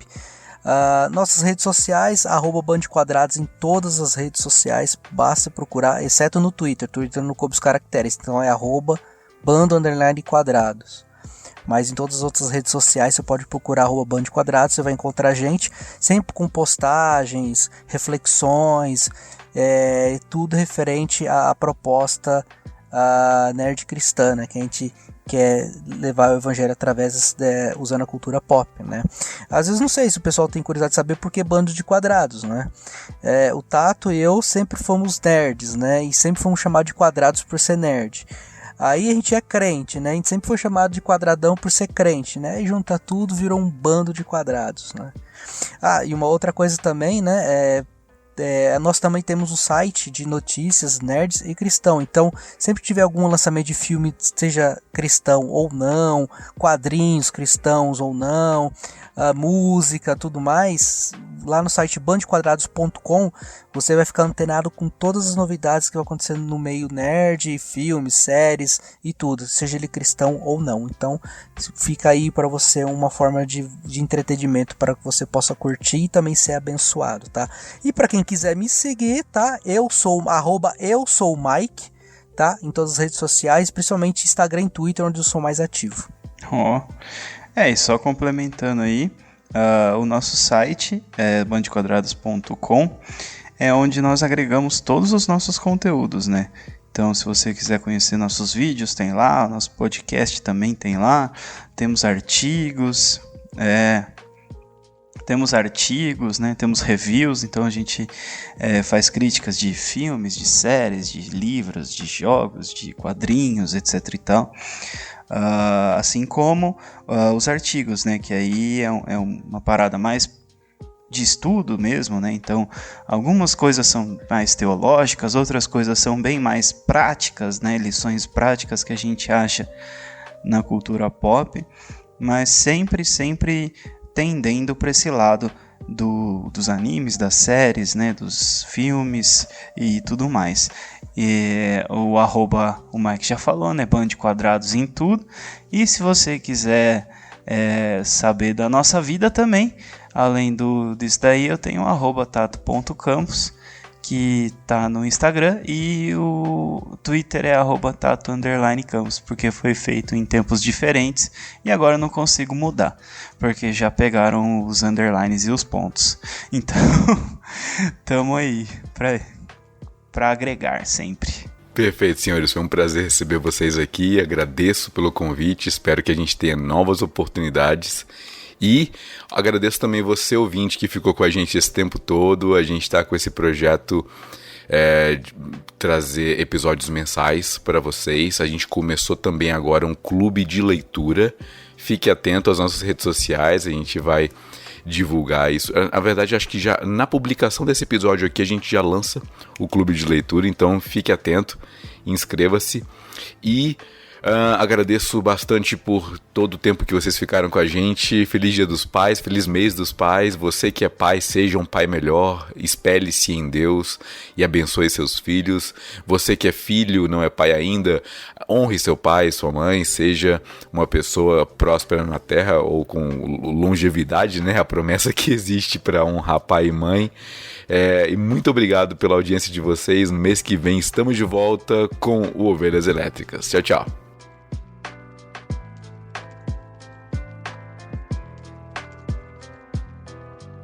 Nossas redes sociais, @Bando de Quadrados em todas as redes sociais, basta procurar, exceto no Twitter não coube os caracteres, então é @Bando_Quadrados. Mas em todas as outras redes sociais você pode procurar @Bando de Quadrados, você vai encontrar a gente, sempre com postagens, reflexões, tudo referente à proposta nerd cristã, né, que a gente quer levar o evangelho através usando a cultura pop, né? Às vezes não sei se o pessoal tem curiosidade de saber por que Bando de Quadrados, né? O Tato e eu sempre fomos nerds, né? E sempre fomos chamados de quadrados por ser nerd. Aí a gente é crente, né? A gente sempre foi chamado de quadradão por ser crente, né? E junta tudo, virou um bando de quadrados, né? E uma outra coisa também, né? Nós também temos um site de notícias nerds e cristão, então sempre que tiver algum lançamento de filme, seja cristão ou não, quadrinhos cristãos ou não, música, tudo mais, lá no site bandequadrados.com você vai ficar antenado com todas as novidades que vão acontecendo no meio nerd, filmes, séries e tudo, seja ele cristão ou não. Então fica aí para você uma forma de entretenimento para que você possa curtir e também ser abençoado, tá? E para quem quiser me seguir, tá? Eu sou @EuSouMike, tá? Em todas as redes sociais, principalmente Instagram e Twitter, onde eu sou mais ativo. E só complementando aí, o nosso site é bandequadrados.com, é onde nós agregamos todos os nossos conteúdos, né? Então, se você quiser conhecer nossos vídeos, tem lá, nosso podcast também tem lá, temos artigos, né? Temos reviews, então a gente faz críticas de filmes, de séries, de livros, de jogos, de quadrinhos, etc e tal. Assim como os artigos, né? Que aí é uma parada mais de estudo mesmo, né? Então, algumas coisas são mais teológicas, outras coisas são bem mais práticas, né? Lições práticas que a gente acha na cultura pop, mas sempre tendendo para esse lado dos animes, das séries, né, dos filmes e tudo mais. E o Mike já falou, né, Bando de Quadrados em tudo. E se você quiser saber da nossa vida também, além disso daí, eu tenho o @tato.campos, que tá no Instagram, e o Twitter é @tato_campos, porque foi feito em tempos diferentes e agora eu não consigo mudar, porque já pegaram os underlines e os pontos. Então, tamo aí pra agregar sempre. Perfeito, senhores. Foi um prazer receber vocês aqui. Agradeço pelo convite. Espero que a gente tenha novas oportunidades. E agradeço também você, ouvinte, que ficou com a gente esse tempo todo. A gente está com esse projeto de trazer episódios mensais para vocês. A gente começou também agora um clube de leitura. Fique atento às nossas redes sociais, a gente vai divulgar isso. Na verdade, acho que já na publicação desse episódio aqui a gente já lança o clube de leitura, então fique atento, inscreva-se e agradeço bastante por todo o tempo que vocês ficaram com a gente. Feliz Dia dos Pais, feliz mês dos pais. Você que é pai, seja um pai melhor, espelhe-se em Deus e abençoe seus filhos. Você que é filho, não é pai ainda, honre seu pai, sua mãe, seja uma pessoa próspera na terra ou com longevidade, né? A promessa que existe para honrar pai e mãe. E muito obrigado pela audiência de vocês. No mês que vem estamos de volta com o Ovelhas Elétricas. Tchau, tchau.